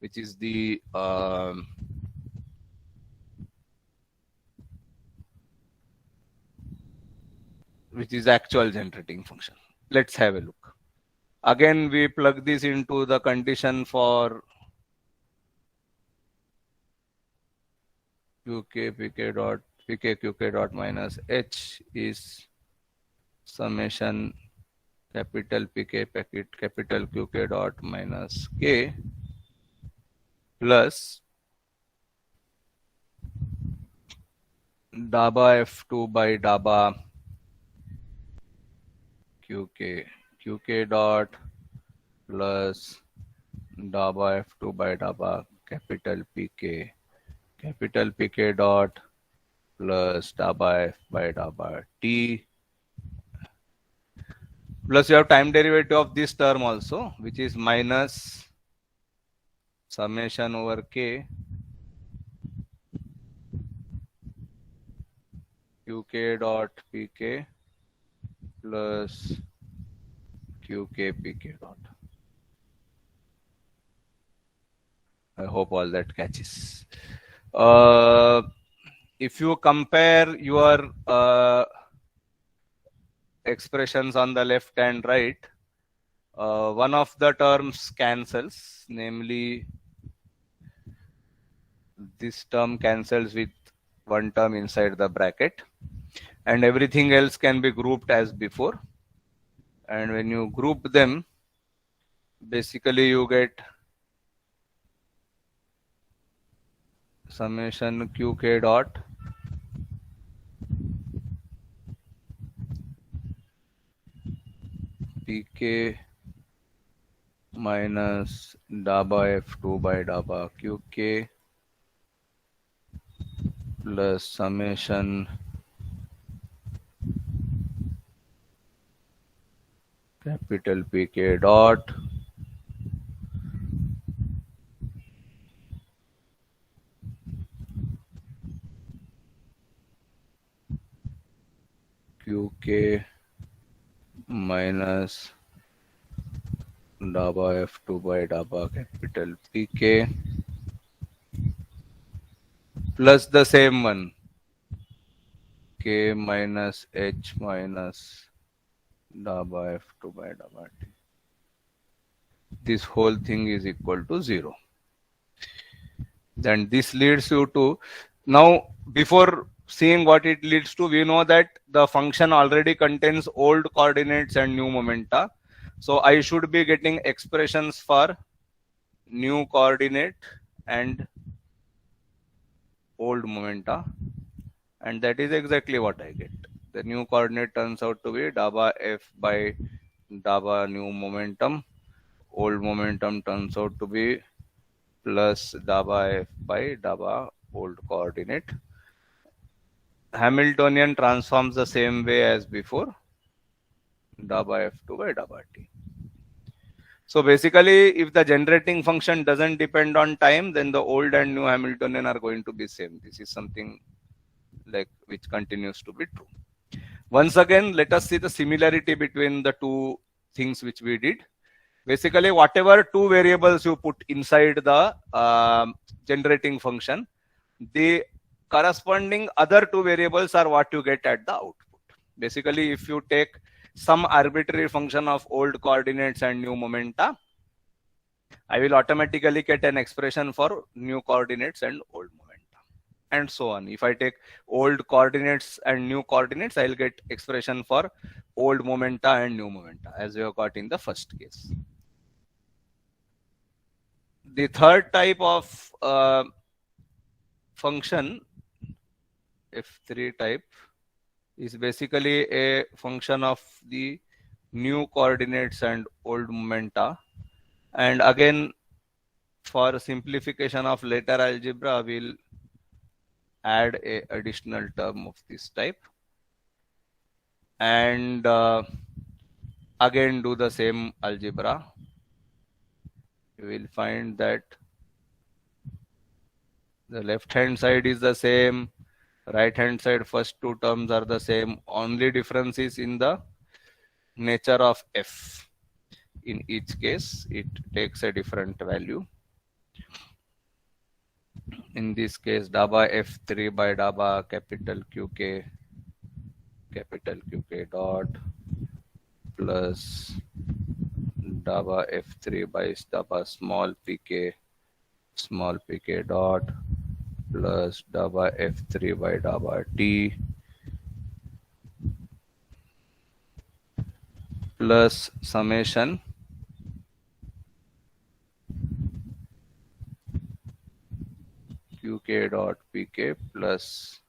which is the actual generating function. Let's have a look. Again, we plug this into the condition for qk qk dot minus h is summation capital Pk capital Qk dot minus k plus daba f2 by daba qk dot plus daba f2 by daba capital Pk dot plus daba f by daba t, plus you have time derivative of this term also, which is minus summation over k qk dot pk plus qk pk dot. I hope all that catches. If you compare your expressions on the left and right, one of the terms cancels, namely this term cancels with one term inside the bracket, and everything else can be grouped as before. And when you group them, basically you get summation qk dot pk minus daba f2 by daba qk plus summation capital Pk dot qk minus daba f2 by daba capital Pk plus the same one k minus h minus daba f2 by daba t. This whole thing is equal to 0. Then this leads you to, now before seeing what it leads to, we know that the function already contains old coordinates and new momenta. So I should be getting expressions for new coordinate and old momenta, and that is exactly what I get. The new coordinate turns out to be daba f by daba new momentum. Old momentum turns out to be plus daba f by daba old coordinate. Hamiltonian transforms the same way as before, daba f2 by daba t. So basically, if the generating function doesn't depend on time, then the old and new Hamiltonian are going to be same. This is something like which continues to be true. Once again, let us see the similarity between the two things which we did. Basically, whatever two variables you put inside the generating function, the corresponding other two variables are what you get at the output. Basically, if you take some arbitrary function of old coordinates and new momenta, I will automatically get an expression for new coordinates and old momenta, and so on. If I take old coordinates and new coordinates, I'll get expression for old momenta and new momenta, as we have got in the first case. The third type of function, f3 type, is basically a function of the new coordinates and old momenta. And again, for simplification of later algebra, we'll add a additional term of this type, and again do the same algebra. You will find that the left hand side is the same, Right hand side first two terms are the same. Only difference is in the nature of f. In each case, it takes a different value. In this case, daba f3 by daba capital QK dot plus daba f3 by daba small pk dot plus daba f3 by daba t plus summation qk dot pk plus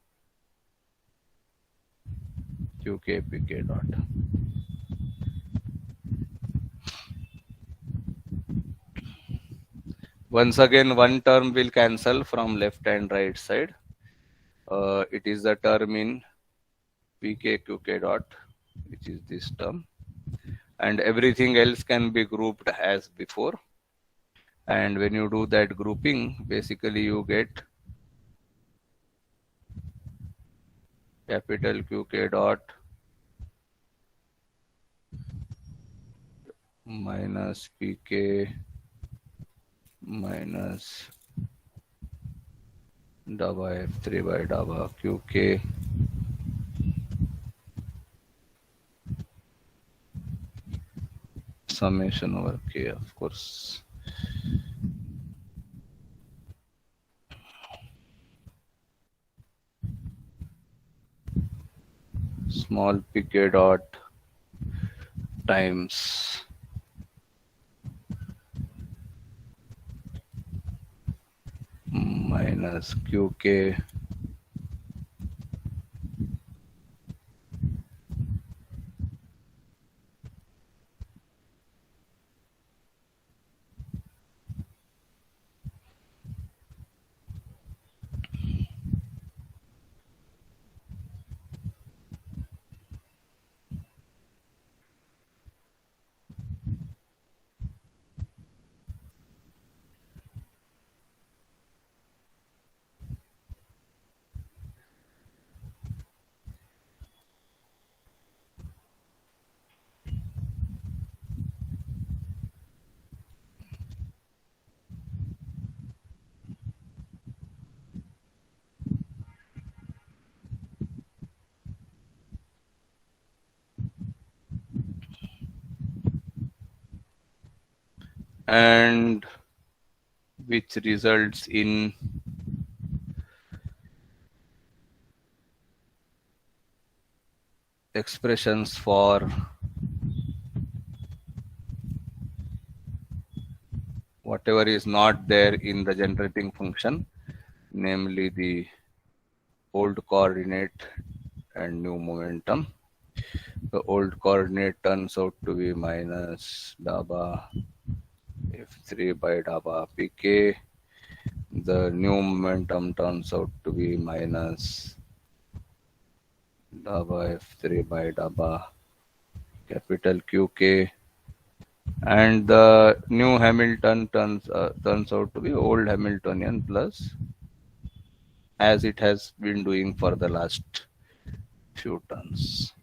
qk pk dot. Once again, one term will cancel from left and right side. It is the term in pk qk dot, which is this term, and everything else can be grouped as before. And when you do that grouping, basically you get capital QK dot minus PK minus daba F3 by daba QK summation over K, of course. Small pk dot times minus qk and which results in expressions for whatever is not there in the generating function, namely the old coordinate and new momentum. The old coordinate turns out to be minus daba F3 by daba pk. The new momentum turns out to be minus daba F3 by daba capital QK. And the new Hamilton turns out to be old Hamiltonian plus, as it has been doing for the last few turns.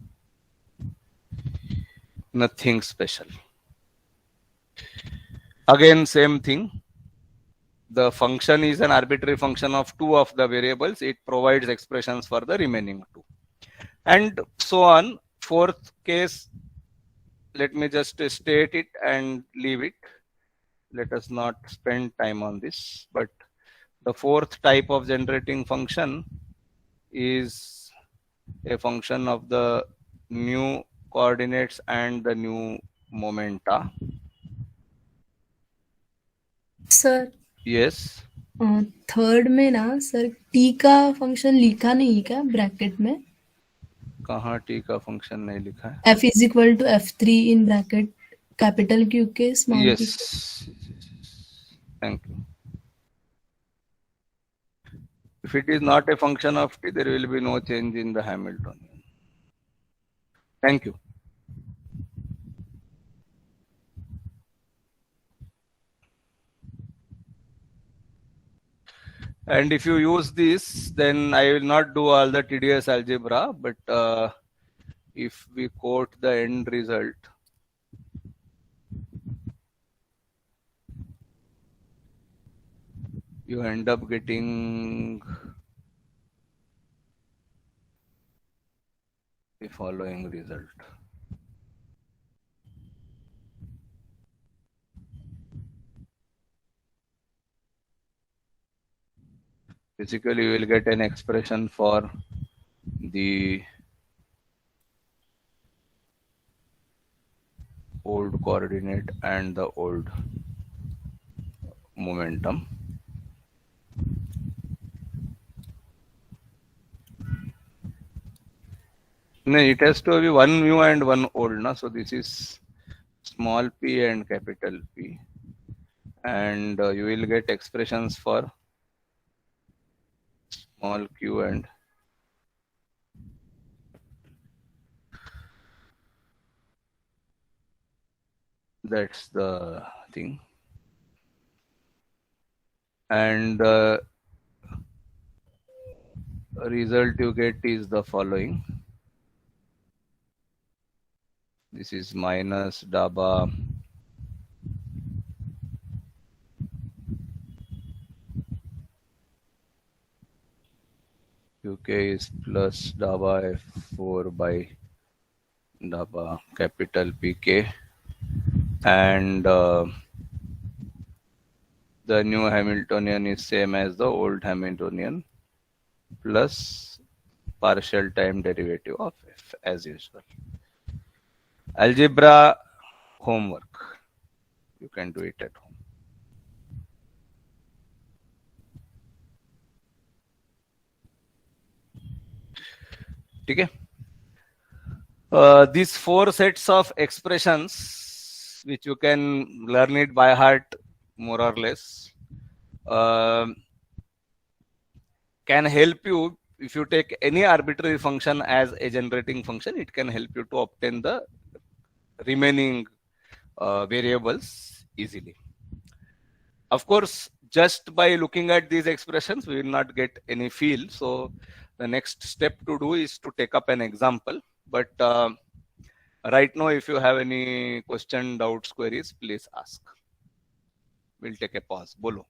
Nothing special. Again, same thing. The function is an arbitrary function of two of the variables. It provides expressions for the remaining two. And so on. Fourth case, let me just state it and leave it. Let us not spend time on this. But the fourth type of generating function is a function of the new coordinates and the new momenta. Sir Yes. Third में ना sir T का function लिखा नहीं क्या bracket में? कहाँ T का function नहीं लिखा है? f is equal to f3 in bracket capital QK small Yes. pk. Thank you. If it is not a function of t, there will be no change in the Hamiltonian. Thank you. And if you use this, then I will not do all the tedious algebra, but if we quote the end result, you end up getting the following result. Basically, you will get an expression for the old coordinate and the old momentum. No, it has to be one mu and one old. Na? So this is small p and capital P. And you will get expressions for small q and that's the thing. And the result you get is the following. This is minus daba uk is plus daba f4 by daba capital pk, and the new Hamiltonian is same as the old Hamiltonian plus partial time derivative of f as usual. Algebra homework. You can do it at home. Okay. These four sets of expressions, which you can learn it by heart more or less, can help you. If you take any arbitrary function as a generating function, it can help you to obtain the remaining variables easily. Of course, just by looking at these expressions, we will not get any feel. So the next step to do is to take up an example. But right now, if you have any question, doubts, queries, please ask. We'll take a pause. Bolo.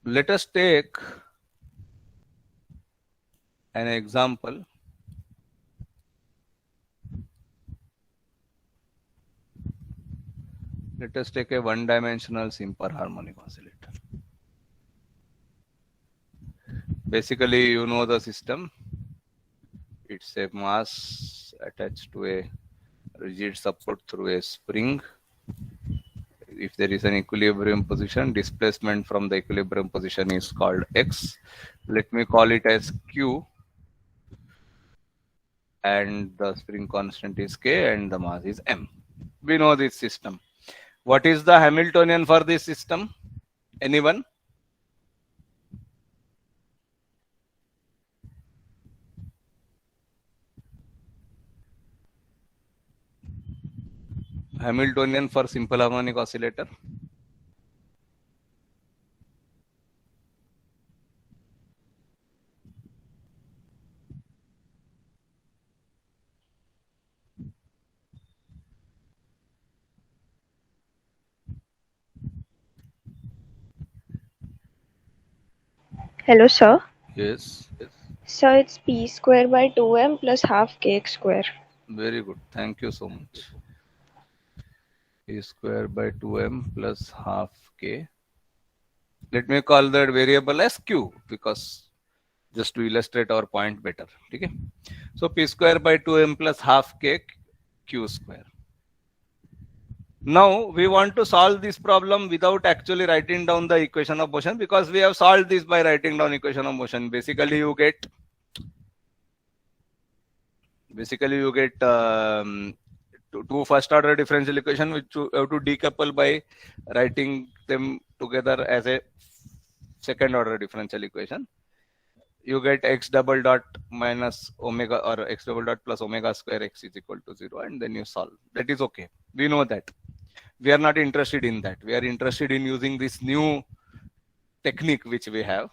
Let us take an example. Let us take a one-dimensional simple harmonic oscillator. Basically, you know the system. It's a mass attached to a rigid support through a spring. If there is an equilibrium position, displacement from the equilibrium position is called x. Let me call it as q. And the spring constant is k and the mass is m. We know this system. What is the Hamiltonian for this system? Anyone? Hamiltonian for simple harmonic oscillator? Hello, sir. Yes. Sir, it's p square by 2m plus half kx square. Very good. Thank you so much. P square by 2m plus half k. Let me call that variable as q, because just to illustrate our point better. Okay. So p square by 2m plus half k q square. Now we want to solve this problem without actually writing down the equation of motion, because we have solved this by writing down equation of motion. Basically you get two first order differential equation which you have to decouple by writing them together as a second order differential equation. You get x double dot minus omega, or x double dot plus omega square x is equal to 0, and then you solve. That is okay. We know that. We are not interested in that. We are interested in using this new technique which we have.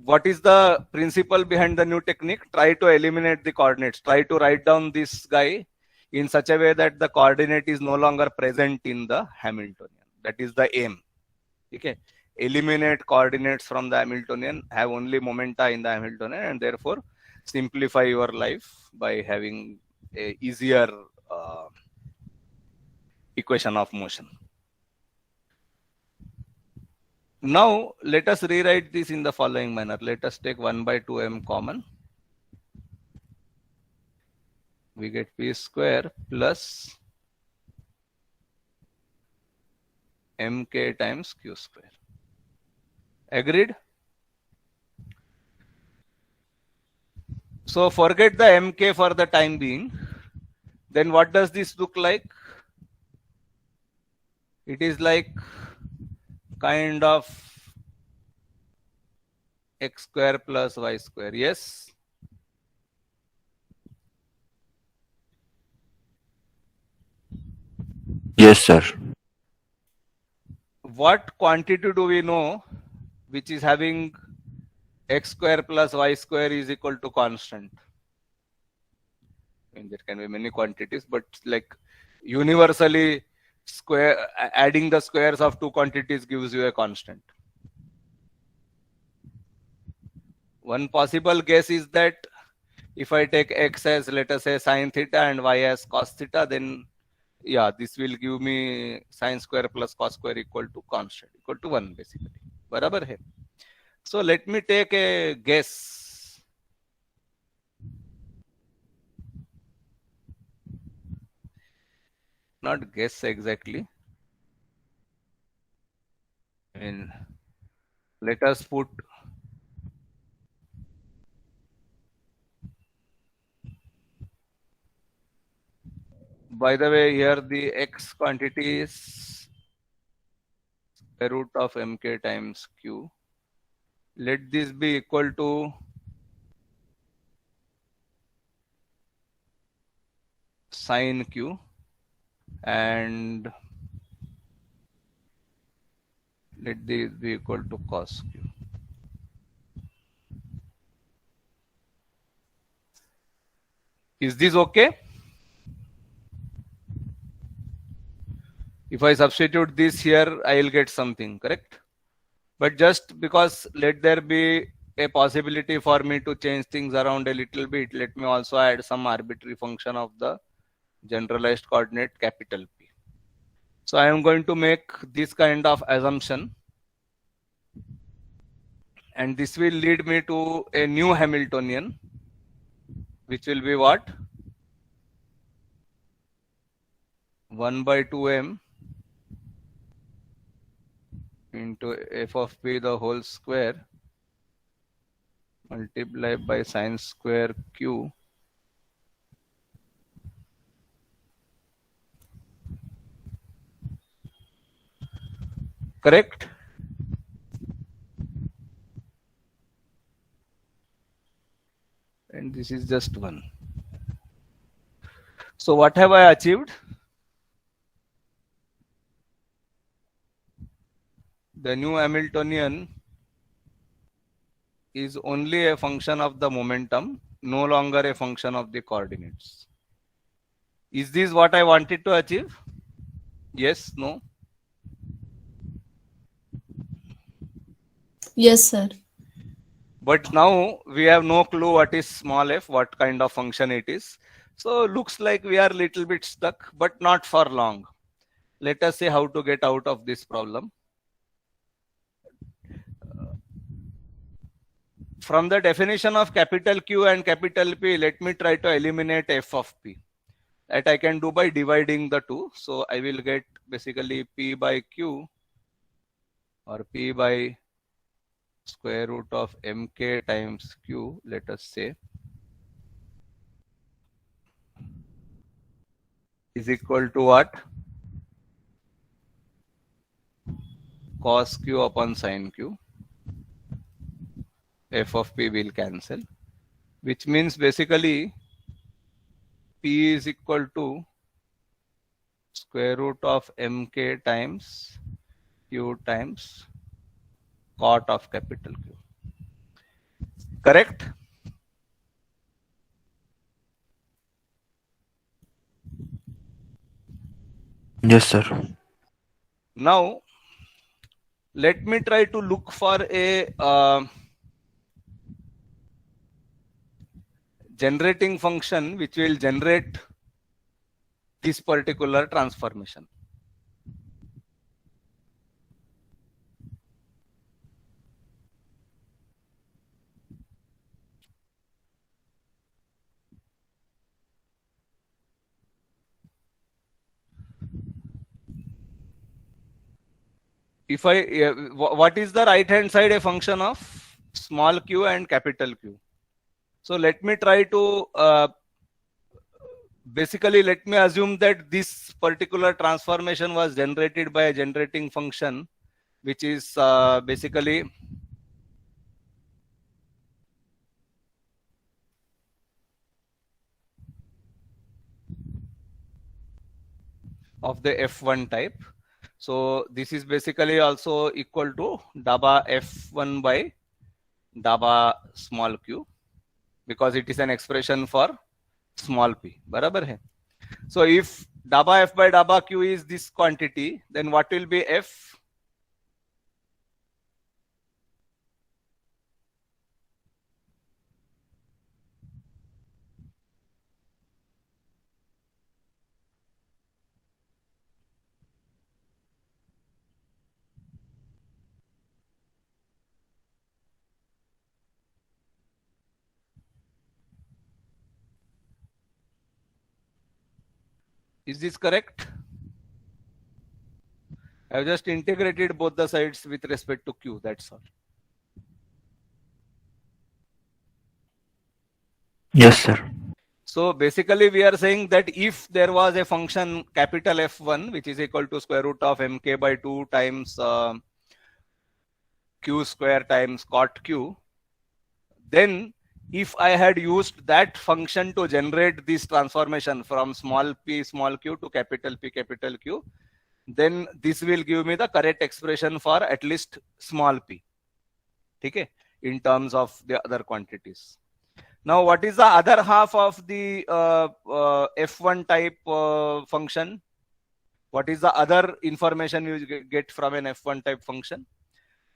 What is the principle behind the new technique? Try to eliminate the coordinates. Try to write down this guy in such a way that the coordinate is no longer present in the Hamiltonian. That is the aim. Okay. Eliminate coordinates from the Hamiltonian, have only momenta in the Hamiltonian, and therefore simplify your life by having a easier equation of motion. Now let us rewrite this in the following manner. Let us take 1 by 2m common. We get p square plus mk times q square. Agreed? So forget the mk for the time being. Then what does this look like? It is like kind of x square plus y square. Yes? Yes, sir. What quantity do we know which is having x square plus y square is equal to constant? I mean, there can be many quantities, but like universally adding the squares of two quantities gives you a constant. One possible guess is that if I take x as, let us say, sine theta and y as cos theta, then yeah, this will give me sine square plus cos square equal to constant, equal to 1 basically. Barabar hai. So let me take a guess. Not guess exactly. I mean, let us put by the way, here the x quantity is square root of mk times q. Let this be equal to sine q, and let this be equal to cos q. Is this okay? If I substitute this here, I will get something, correct? But just because let there be a possibility for me to change things around a little bit, let me also add some arbitrary function of the generalized coordinate capital P. So I am going to make this kind of assumption, and this will lead me to a new Hamiltonian, which will be what? 1 by 2m into f of p the whole square multiplied by sine square q correct? And this is just 1. So what have I achieved? The new Hamiltonian is only a function of the momentum, no longer a function of the coordinates. Is this what I wanted to achieve? Yes, no? Yes, sir. But now we have no clue what is small f, what kind of function it is. So looks like we are a little bit stuck, but not for long. Let us see how to get out of this problem. From the definition of capital Q and capital P, let me try to eliminate f of p. That I can do by dividing the two. So I will get basically P by Q, or P by square root of mk times Q, let us say, is equal to what? Cos Q upon sin Q. F of P will cancel, which means basically P is equal to square root of mk times Q times cot of capital Q. Correct? Yes, sir. Now, let me try to look for a generating function which will generate this particular transformation. If I, what is the right hand side? A function of small q and capital Q. So let me try to basically, let me assume that this particular transformation was generated by a generating function, which is basically of the F1 type. So this is basically also equal to daba F1 by daba small q, because it is an expression for small p. Barabar hai? So if daba f by daba q is this quantity, then what will be f? Is this correct? I have just integrated both the sides with respect to q, that's all. Yes, sir. So basically we are saying that if there was a function capital F1 which is equal to square root of mk by 2 times q square times cot q, then if I had used that function to generate this transformation from small p small q to capital P capital Q, then this will give me the correct expression for at least small p, okay, in terms of the other quantities. Now, what is the other half of the F1 type function? What is the other information you get from an F1 type function?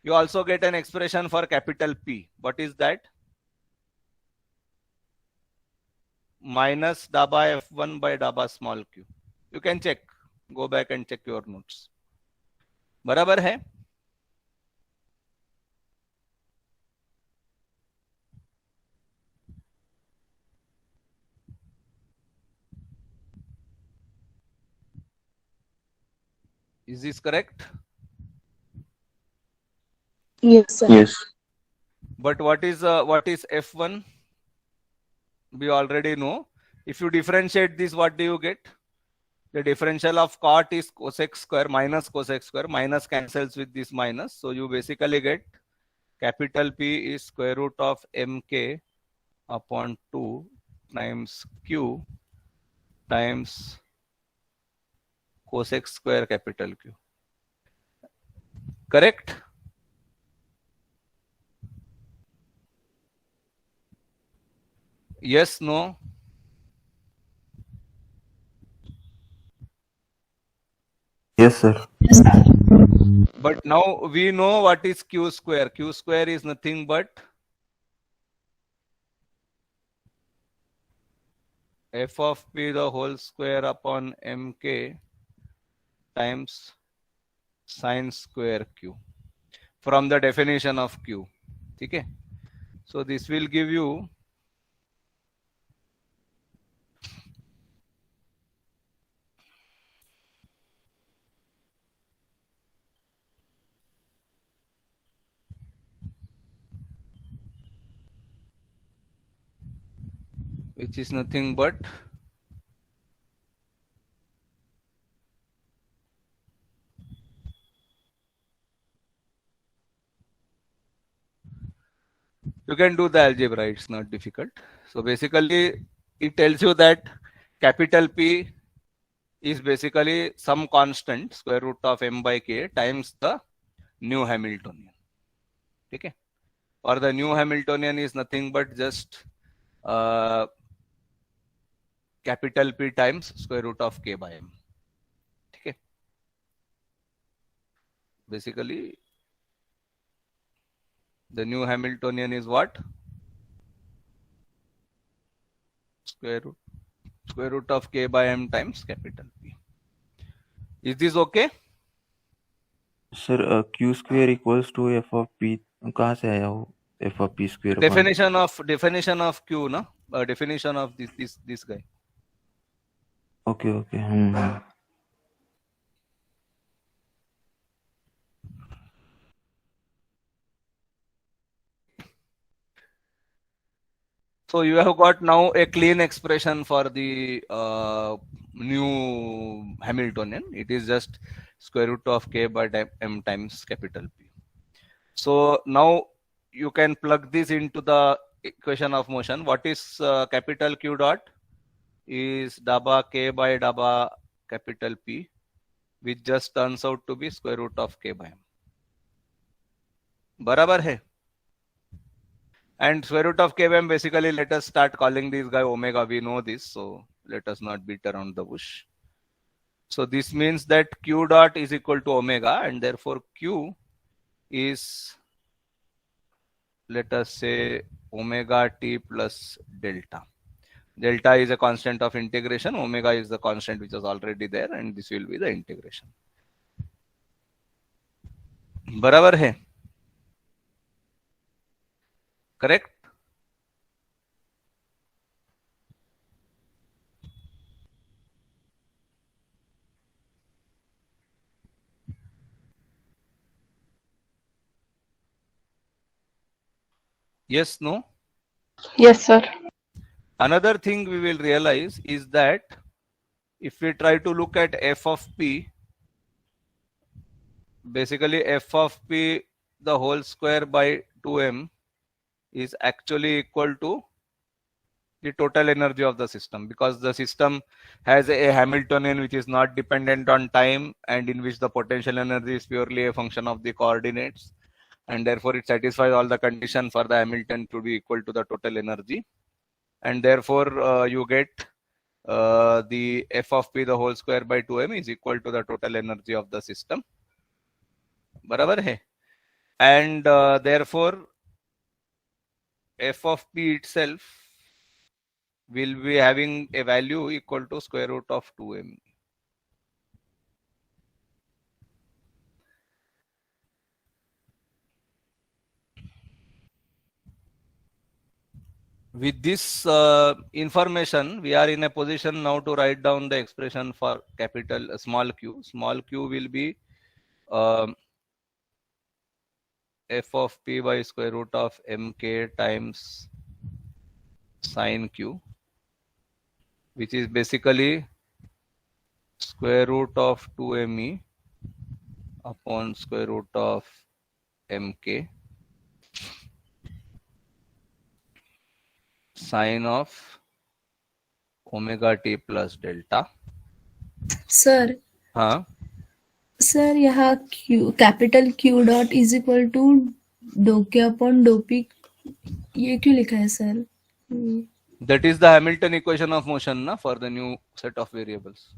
You also get an expression for capital P. What is that? Minus daba F1 by daba small q. You can check. Go back and check your notes. बराबर है? Is this correct? Yes, sir. Yes. But what is F1? We already know. If you differentiate this, what do you get? The differential of cot is cosec square minus cosec square. Minus cancels with this minus. So you basically get capital P is square root of mk upon 2 times q times cosec square capital Q. Correct? Yes, no? Yes, sir. But now we know what is Q square. Q square is nothing but f of p the whole square upon mk times sine square q from the definition of q. Okay? So this will give you which is nothing but you can do the algebra, it's not difficult. So basically it tells you that capital P is basically some constant square root of m by k times the new Hamiltonian. Okay, or the new Hamiltonian is nothing but just capital P times square root of k by m. Okay, basically the new Hamiltonian is what? Square root of k by m times capital P. Is this okay? Sir, q square equals to f of p. कहाँ से आया वो f of p square? Definition of q, na? Definition of this guy. Okay. So you have got now a clean expression for the new Hamiltonian. It is just square root of k by m times capital P. So now you can plug this into the equation of motion. What is capital Q dot? Is dabba k by dabba capital P, which just turns out to be square root of k by m. बराबर है? And square root of k by m, basically let us start calling this guy omega. We know this, so let us not beat around the bush. So this means that q dot is equal to omega, and therefore q is, let us say, omega t plus delta. Delta is a constant of integration, omega is the constant which is already there, and this will be the integration. बराबर है? Correct? Yes, no? Yes, sir. Another thing we will realize is that if we try to look at f of p, basically f of p the whole square by 2m is actually equal to the total energy of the system, because the system has a Hamiltonian which is not dependent on time and in which the potential energy is purely a function of the coordinates, and therefore it satisfies all the conditions for the Hamilton to be equal to the total energy, and therefore you get the f of p the whole square by 2m is equal to the total energy of the system. बराबर है? And therefore f of p itself will be having a value equal to square root of 2m. With this information, we are in a position now to write down the expression for capital small q. Small q will be f of p by square root of mk times sine q, which is basically square root of 2me upon square root of mk sine of omega t plus delta. Sir हाँ, sir यहाँ Q capital Q dot is equal to डो K upon डो P, ये क्यों लिखा है सर? that is the Hamilton equation of motion na, for the new set of variables.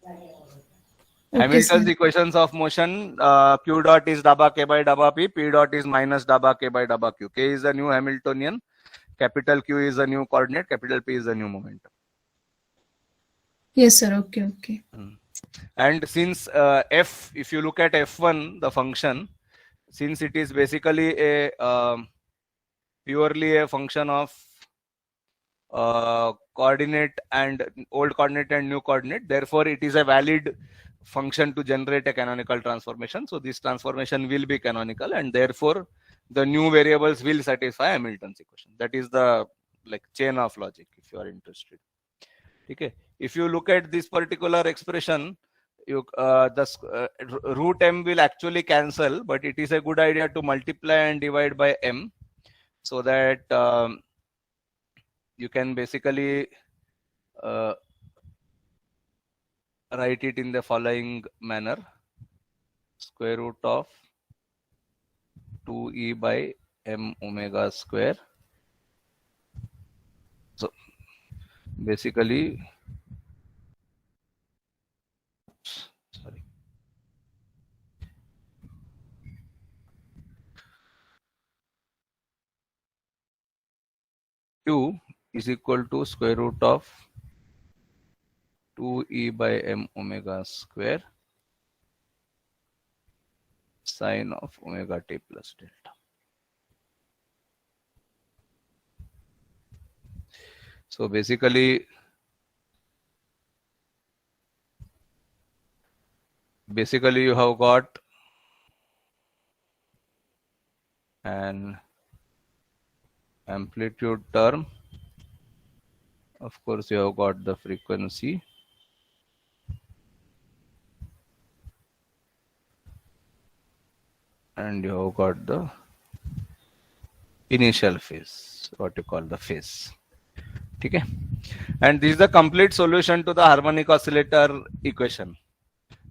Okay, Hamilton's sir. equations of motion, q dot is dabba k by dabba p, p dot is minus dabba k by dabba q. K is the new Hamiltonian, capital Q is the new coordinate, capital P is the new momentum. Yes, sir. Okay. And since f, if you look at f1, the function, since it is basically a purely a function of coordinate and old coordinate and new coordinate, therefore it is a valid function to generate a canonical transformation. So this transformation will be canonical, and therefore the new variables will satisfy Hamilton's equation. That is the like chain of logic if you are interested. Okay. If you look at this particular expression, you root m will actually cancel, but it is a good idea to multiply and divide by m, so that you can basically write it in the following manner: square root of 2e by m omega square. So basically, sorry, q is equal to square root of 2e by m omega square sine of omega t plus delta. So basically you have got an amplitude term. Of course, you have got the frequency, and you have got the initial phase, what you call the phase. Okay, and this is the complete solution to the harmonic oscillator equation,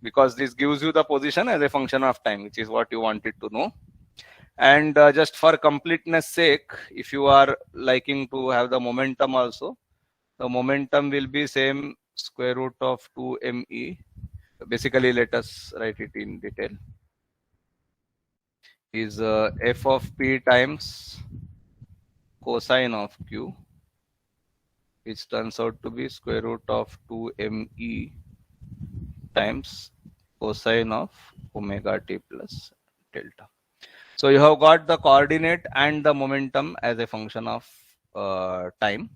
because this gives you the position as a function of time, which is what you wanted to know. And just for completeness sake, if you are liking to have the momentum also, the momentum will be same square root of 2me. Basically, let us write it in detail. Is f of p times cosine of q, which turns out to be square root of 2me times cosine of omega t plus delta. So you have got the coordinate and the momentum as a function of time,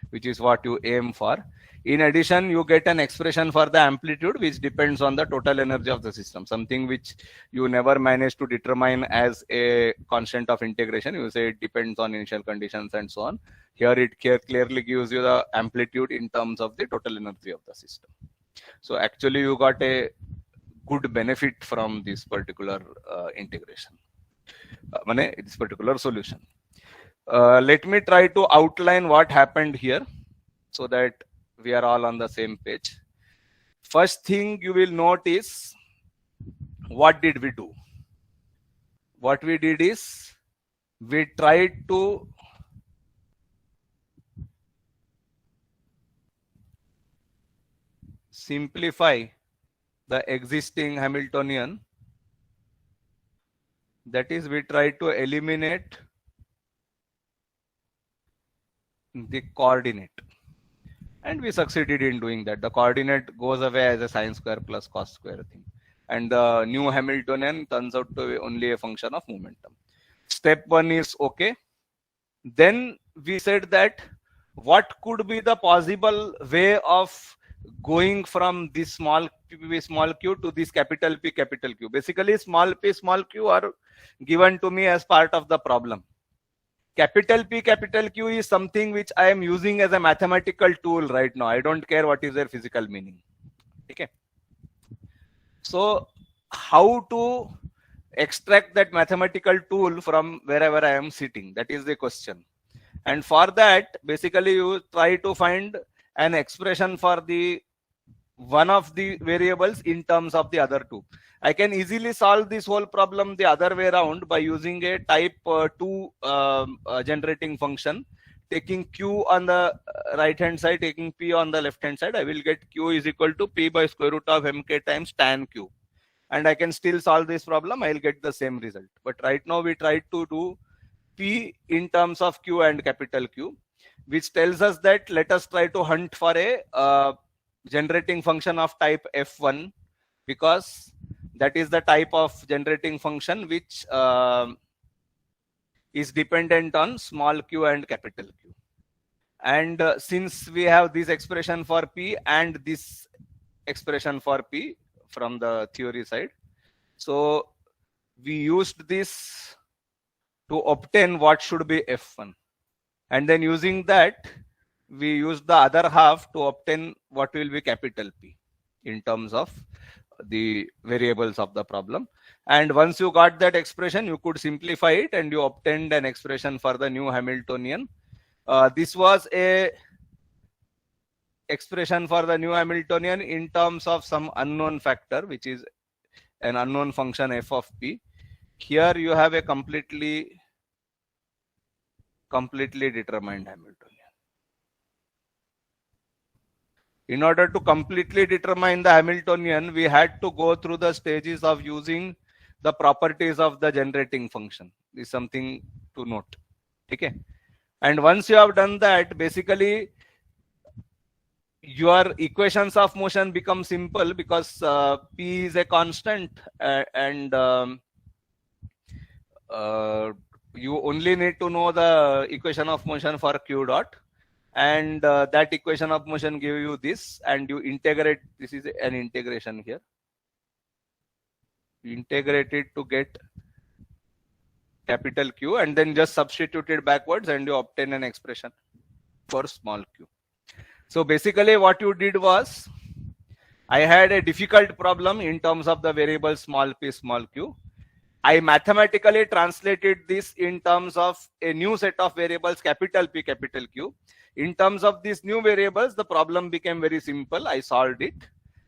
which is what you aim for. In addition, you get an expression for the amplitude, which depends on the total energy of the system, something which you never manage to determine as a constant of integration. You say it depends on initial conditions and so on. Here it clearly gives you the amplitude in terms of the total energy of the system. So actually you got a good benefit from this particular integration, this particular solution. Let me try to outline what happened here so that we are all on the same page. First thing you will notice, what did we do? What we did is we tried to simplify the existing Hamiltonian. That is, we tried to eliminate the coordinate, and we succeeded in doing that. The coordinate goes away as a sine square plus cos square thing, and the new Hamiltonian turns out to be only a function of momentum. Step one is okay. Then we said that what could be the possible way of going from this small q to this capital P capital Q. Basically, small p small q are given to me as part of the problem. Capital P capital Q is something which I am using as a mathematical tool right now. I don't care what is their physical meaning. Okay. So how to extract that mathematical tool from wherever I am sitting? That is the question. And for that, basically you try to find an expression for the one of the variables in terms of the other two. I can easily solve this whole problem the other way around by using a type 2 generating function, taking q on the right hand side, taking p on the left hand side. I will get q is equal to p by square root of mk times tan q, and I can still solve this problem. I'll get the same result. But right now we tried to do p in terms of q and capital Q, which tells us that let us try to hunt for a generating function of type f1, because that is the type of generating function which is dependent on small q and capital Q. And since we have this expression for p and this expression for p from the theory side, so we used this to obtain what should be F1. And then using that, we use the other half to obtain what will be capital P in terms of the variables of the problem. And once you got that expression, you could simplify it and you obtained an expression for the new Hamiltonian. This was a expression for the new Hamiltonian in terms of some unknown factor, which is an unknown function f of p. Here you have a completely determined Hamiltonian. In order to completely determine the Hamiltonian, we had to go through the stages of using the properties of the generating function. This is something to note. Okay. And once you have done that, basically your equations of motion become simple because P is a constant and you only need to know the equation of motion for Q dot, and that equation of motion give you this, and you integrate. This is an integration here. You integrate it to get capital Q, and then just substitute it backwards, and you obtain an expression for small q. So basically what you did was, I had a difficult problem in terms of the variable small p, small q. I mathematically translated this in terms of a new set of variables, capital P, capital Q. In terms of these new variables, the problem became very simple. I solved it.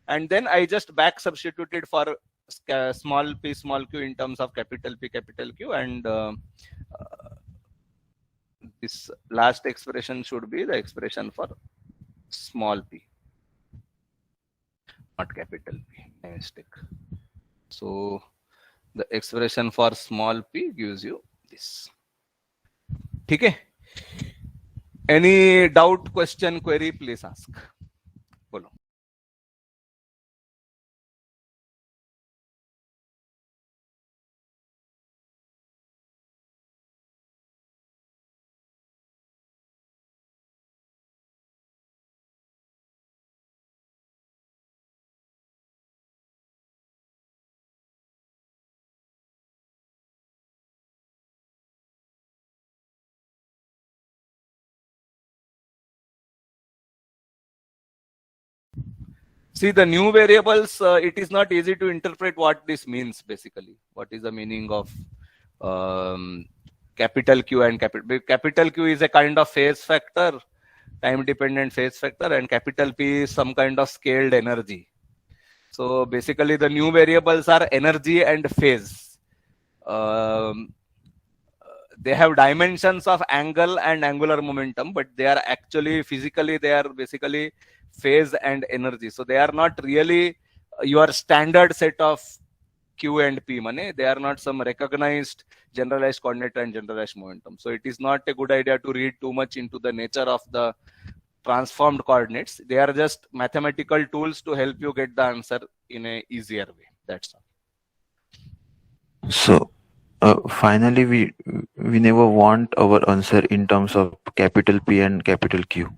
And then I just back substituted for small p, small q in terms of capital P, capital Q. And this last expression should be the expression for small p, not capital P. My mistake. So the expression for small p gives you this. Okay. Any doubt, question, query, please ask. Bolo. See, the new variables, it is not easy to interpret what this means basically. What is the meaning of capital Q and capital Q is a kind of phase factor, time dependent phase factor, and capital P is some kind of scaled energy. So basically the new variables are energy and phase. They have dimensions of angle and angular momentum, but they are actually physically, they are basically phase and energy. So they are not really your standard set of Q and P money. They are not some recognized generalized coordinate and generalized momentum. So it is not a good idea to read too much into the nature of the transformed coordinates. They are just mathematical tools to help you get the answer in a easier way. That's all. So finally, we never want our answer in terms of capital P and capital Q.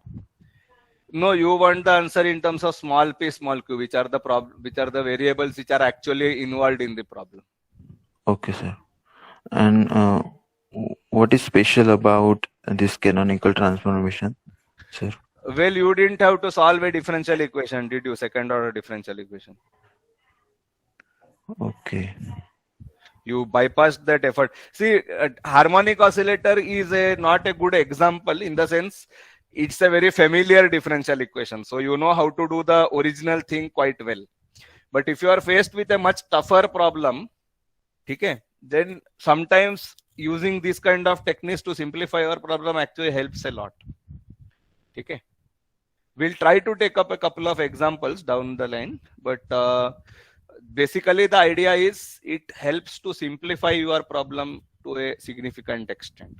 No, you want the answer in terms of small p, small q, which are the variables which are actually involved in the problem. Okay, sir. And what is special about this canonical transformation, sir? Well, you didn't have to solve a differential equation, did you? Second order differential equation. Okay. You bypassed that effort. See, harmonic oscillator is not a good example in the sense it's a very familiar differential equation. So you know how to do the original thing quite well. But if you are faced with a much tougher problem, okay, then sometimes using this kind of techniques to simplify your problem actually helps a lot. Okay. We'll try to take up a couple of examples down the line, but basically the idea is it helps to simplify your problem to a significant extent.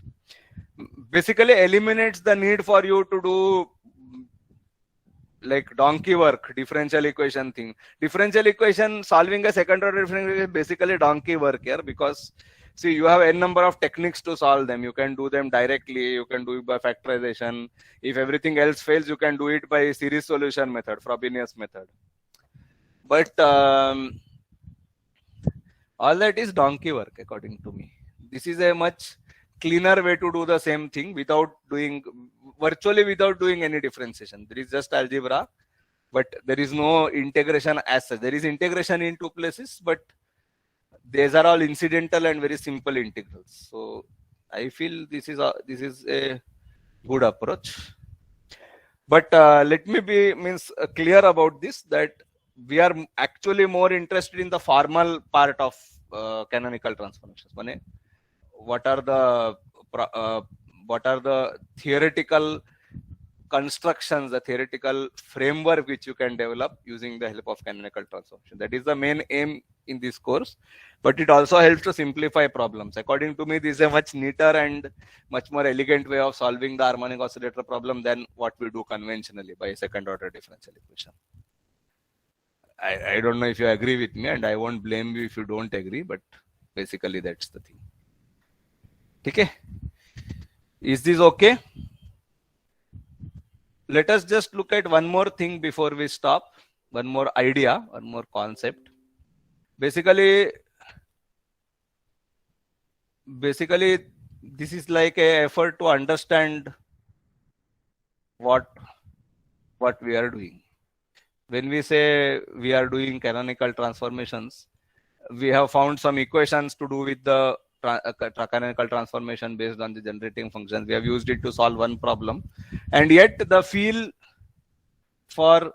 Basically eliminates the need for you to do like donkey work, differential equation thing. Differential equation, solving a second order differential equation is basically donkey work here, because see, you have n number of techniques to solve them. You can do them directly, you can do it by factorization. If everything else fails, you can do it by series solution method, Frobenius method. But all that is donkey work according to me. This is a much cleaner way to do the same thing without doing any differentiation. There is just algebra, but there is no integration as such. There is integration in two places, but these are all incidental and very simple integrals. So I feel this is a good approach. But let me be clear about this, that we are actually more interested in the formal part of canonical transformations. What are the theoretical constructions, the theoretical framework which you can develop using the help of canonical transformation. That is the main aim in this course, but it also helps to simplify problems. According to me, this is a much neater and much more elegant way of solving the harmonic oscillator problem than what we do conventionally by a second order differential equation. I don't know if you agree with me, and I won't blame you if you don't agree, but basically that's the thing. Okay, is this okay? Let us just look at one more thing before we stop. One more idea, one more concept. Basically, this is like an effort to understand what we are doing. When we say we are doing canonical transformations, we have found some equations to do with the canonical transformation based on the generating functions. We have used it to solve one problem, and yet the feel for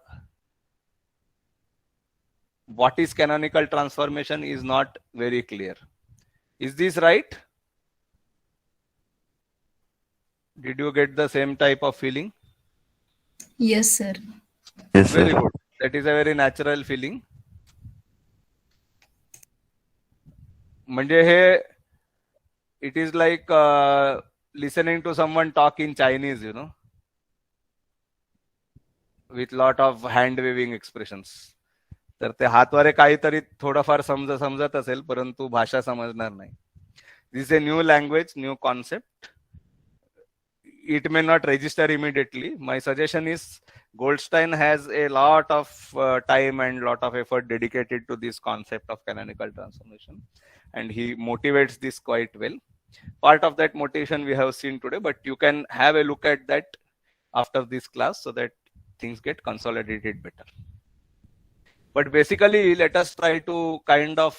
what is canonical transformation is not very clear. Is this right? Did you get the same type of feeling? Yes, sir. Yes, Very sir. good. That is a very natural feeling. It is like listening to someone talk in Chinese, with lot of hand waving expressions. तर ते हातवारे काहीतरी थोडंफार समजत असेल, परंतु भाषा समजणार नाही. This is a new language, new concept. It may not register immediately. My suggestion is Goldstein has a lot of time and lot of effort dedicated to this concept of canonical transformation, and he motivates this quite well. Part of that motivation we have seen today, but you can have a look at that after this class so that things get consolidated better. But basically, let us try to kind of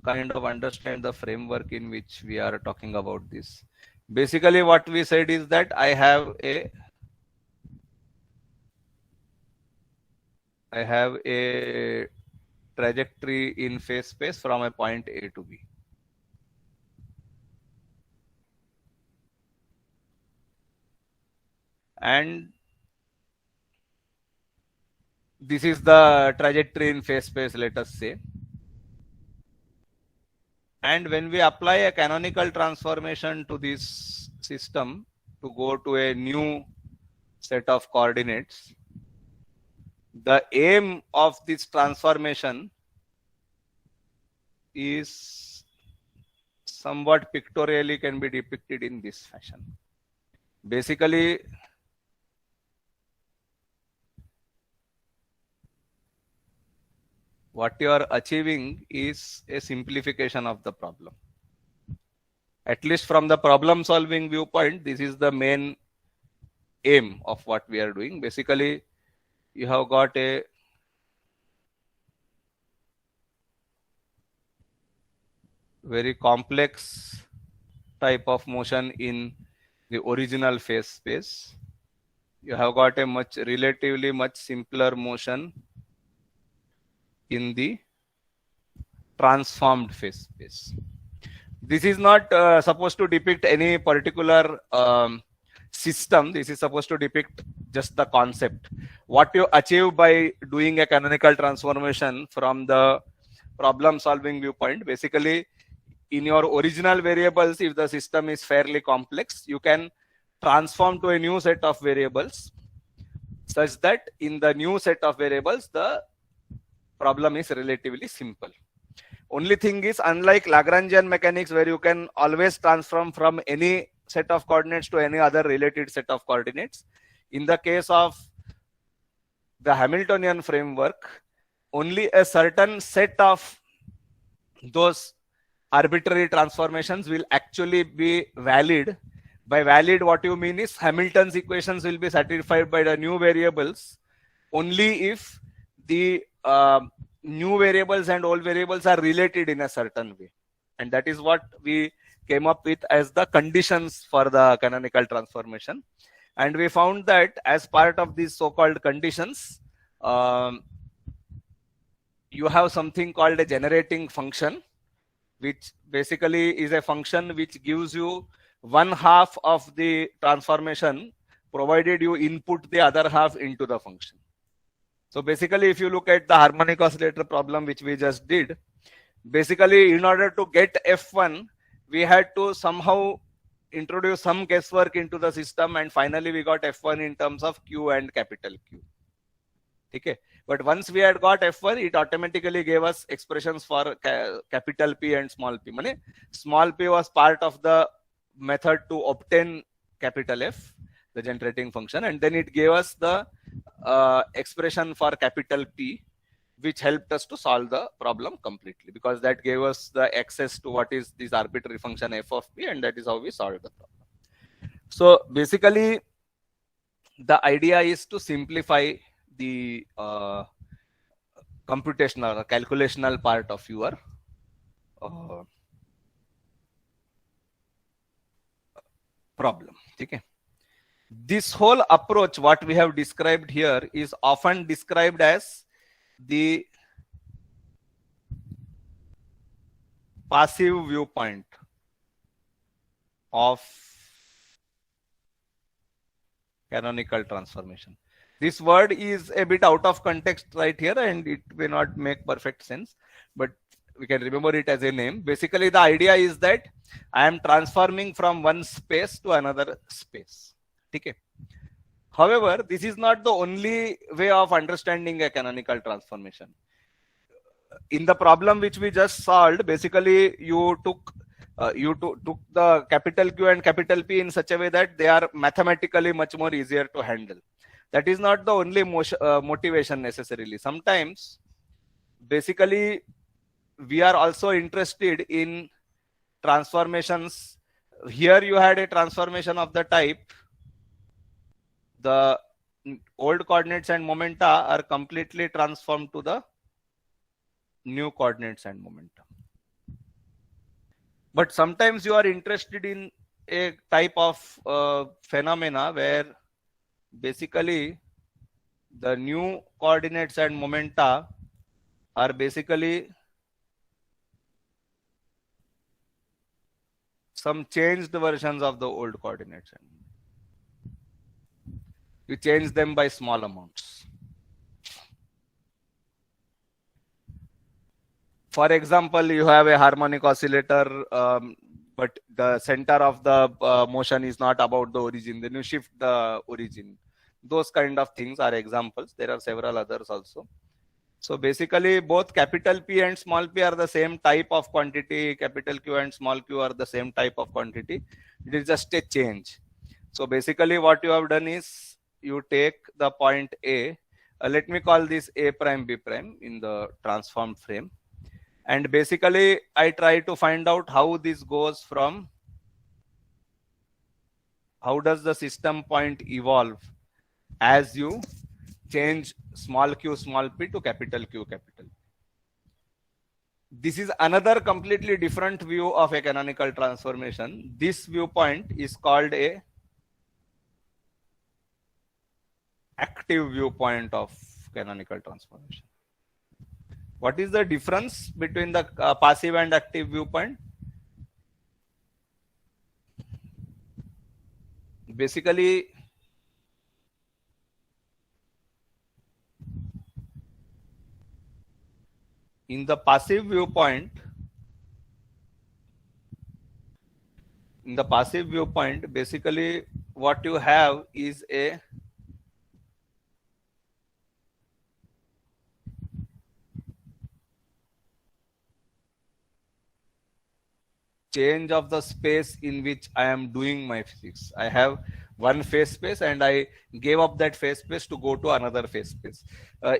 understand the framework in which we are talking about this. Basically, what we said is that I have a trajectory in phase space from a point A to B. And this is the trajectory in phase space, let us say. And when we apply a canonical transformation to this system to go to a new set of coordinates, the aim of this transformation is somewhat pictorially can be depicted in this fashion. Basically, what you are achieving is a simplification of the problem. At least from the problem solving viewpoint, this is the main aim of what we are doing. Basically, you have got a very complex type of motion in the original phase space. You have got a relatively much simpler motion in the transformed phase space. This is not supposed to depict any particular system. This is supposed to depict just the concept. What you achieve by doing a canonical transformation from the problem solving viewpoint, basically in your original variables, if the system is fairly complex, you can transform to a new set of variables such that in the new set of variables, the problem is relatively simple. Only thing is, unlike Lagrangian mechanics, where you can always transform from any set of coordinates to any other related set of coordinates, in the case of the Hamiltonian framework, only a certain set of those arbitrary transformations will actually be valid. By valid, what you mean is Hamilton's equations will be satisfied by the new variables only if the new variables and old variables are related in a certain way. And that is what we came up with as the conditions for the canonical transformation. And we found that as part of these so-called conditions, you have something called a generating function, which basically is a function which gives you one half of the transformation provided you input the other half into the function. So basically, if you look at the harmonic oscillator problem which we just did, basically in order to get F1, we had to somehow introduce some guesswork into the system, and finally we got F1 in terms of Q and capital Q. Okay. But once we had got F1, it automatically gave us expressions for capital P and small p. Meaning, small p was part of the method to obtain capital F, the generating function, and then it gave us the expression for capital P, which helped us to solve the problem completely, because that gave us the access to what is this arbitrary function f of p, and that is how we solved the problem. So basically, the idea is to simplify the computational or calculational part of your problem. Okay. This whole approach, what we have described here, is often described as the passive viewpoint of canonical transformation. This word is a bit out of context right here, and it may not make perfect sense, but we can remember it as a name. Basically, the idea is that I am transforming from one space to another space. Okay. However, this is not the only way of understanding a canonical transformation. In the problem which we just solved, basically you took the capital Q and capital P in such a way that they are mathematically much more easier to handle. That is not the only motivation necessarily. Sometimes, basically, we are also interested in transformations. Here you had a transformation of the type, the old coordinates and momenta are completely transformed to the new coordinates and momenta. But sometimes you are interested in a type of phenomena where basically the new coordinates and momenta are basically some changed versions of the old coordinates. You change them by small amounts. For example, you have a harmonic oscillator, but the center of the motion is not about the origin. Then you shift the origin. Those kind of things are examples. There are several others also. So basically, both capital P and small p are the same type of quantity. Capital Q and small q are the same type of quantity. It is just a change. So basically, what you have done is you take the point A. Let me call this A prime B prime in the transformed frame. And basically, I try to find out how this goes from, how does the system point evolve as you change small q small p to capital Q capital P. This is another completely different view of a canonical transformation. This viewpoint is called a active viewpoint of canonical transformation. What is the difference between the passive and active viewpoint? Basically, in the passive viewpoint, basically what you have is a change of the space in which I am doing my physics. I have one phase space and I gave up that phase space to go to another phase space.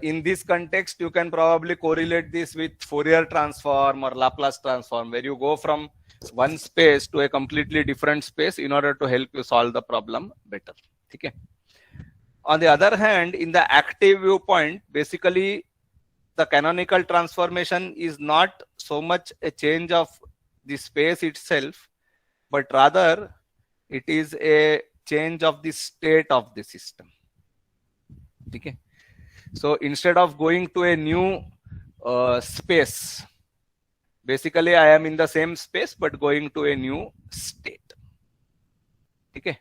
In this context, you can probably correlate this with Fourier transform or Laplace transform, where you go from one space to a completely different space in order to help you solve the problem better. Okay. On the other hand, in the active viewpoint, basically the canonical transformation is not so much a change of the space itself, but rather it is a change of the state of the system. Okay. So instead of going to a new space, basically I am in the same space but going to a new state. Okay.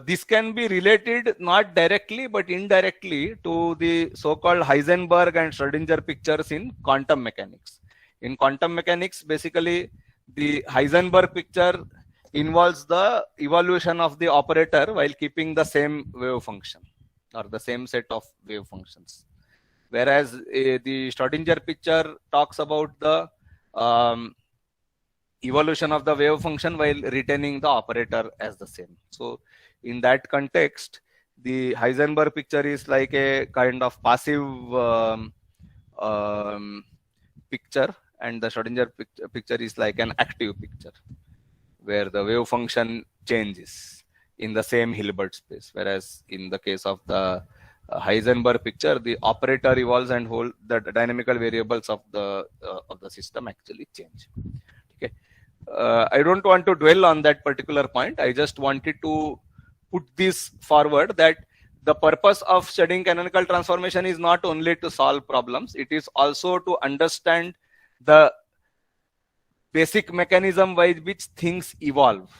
This can be related not directly but indirectly to the so-called Heisenberg and Schrödinger pictures in quantum mechanics. In quantum mechanics, basically the Heisenberg picture involves the evolution of the operator while keeping the same wave function or the same set of wave functions. Whereas the Schrödinger picture talks about the evolution of the wave function while retaining the operator as the same. So in that context, the Heisenberg picture is like a kind of passive picture, and the Schrödinger picture is like an active picture, where the wave function changes in the same Hilbert space. Whereas in the case of the Heisenberg picture, the operator evolves and the dynamical variables of the system actually change. Okay, I don't want to dwell on that particular point. I just wanted to put this forward, that the purpose of studying canonical transformation is not only to solve problems, it is also to understand the basic mechanism by which things evolve.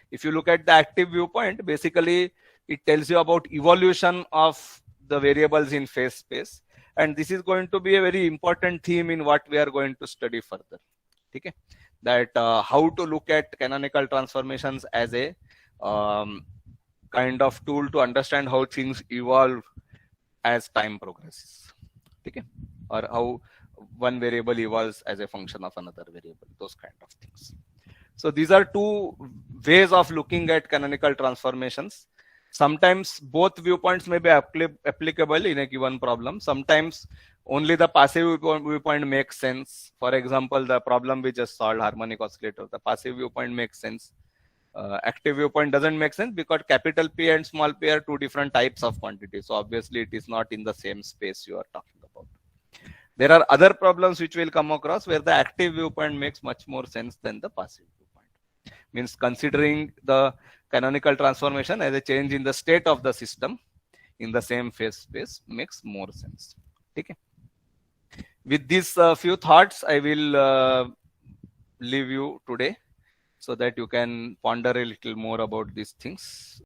If you look at the active viewpoint, basically it tells you about evolution of the variables in phase space, and this is going to be a very important theme in what we are going to study further. Okay, that how to look at canonical transformations as a kind of tool to understand how things evolve as time progresses. Okay, or how one variable evolves as a function of another variable, those kind of things. So these are two ways of looking at canonical transformations. Sometimes both viewpoints may be applicable in a given problem. Sometimes only the passive viewpoint makes sense. For example, the problem we just solved, harmonic oscillator, the passive viewpoint makes sense. Active viewpoint doesn't make sense because capital P and small p are two different types of quantities. So obviously it is not in the same space you are talking about. There are other problems which we'll come across where the active viewpoint makes much more sense than the passive viewpoint. Means considering the canonical transformation as a change in the state of the system in the same phase space makes more sense. Okay. With these few thoughts, I will leave you today, so that you can ponder a little more about these things.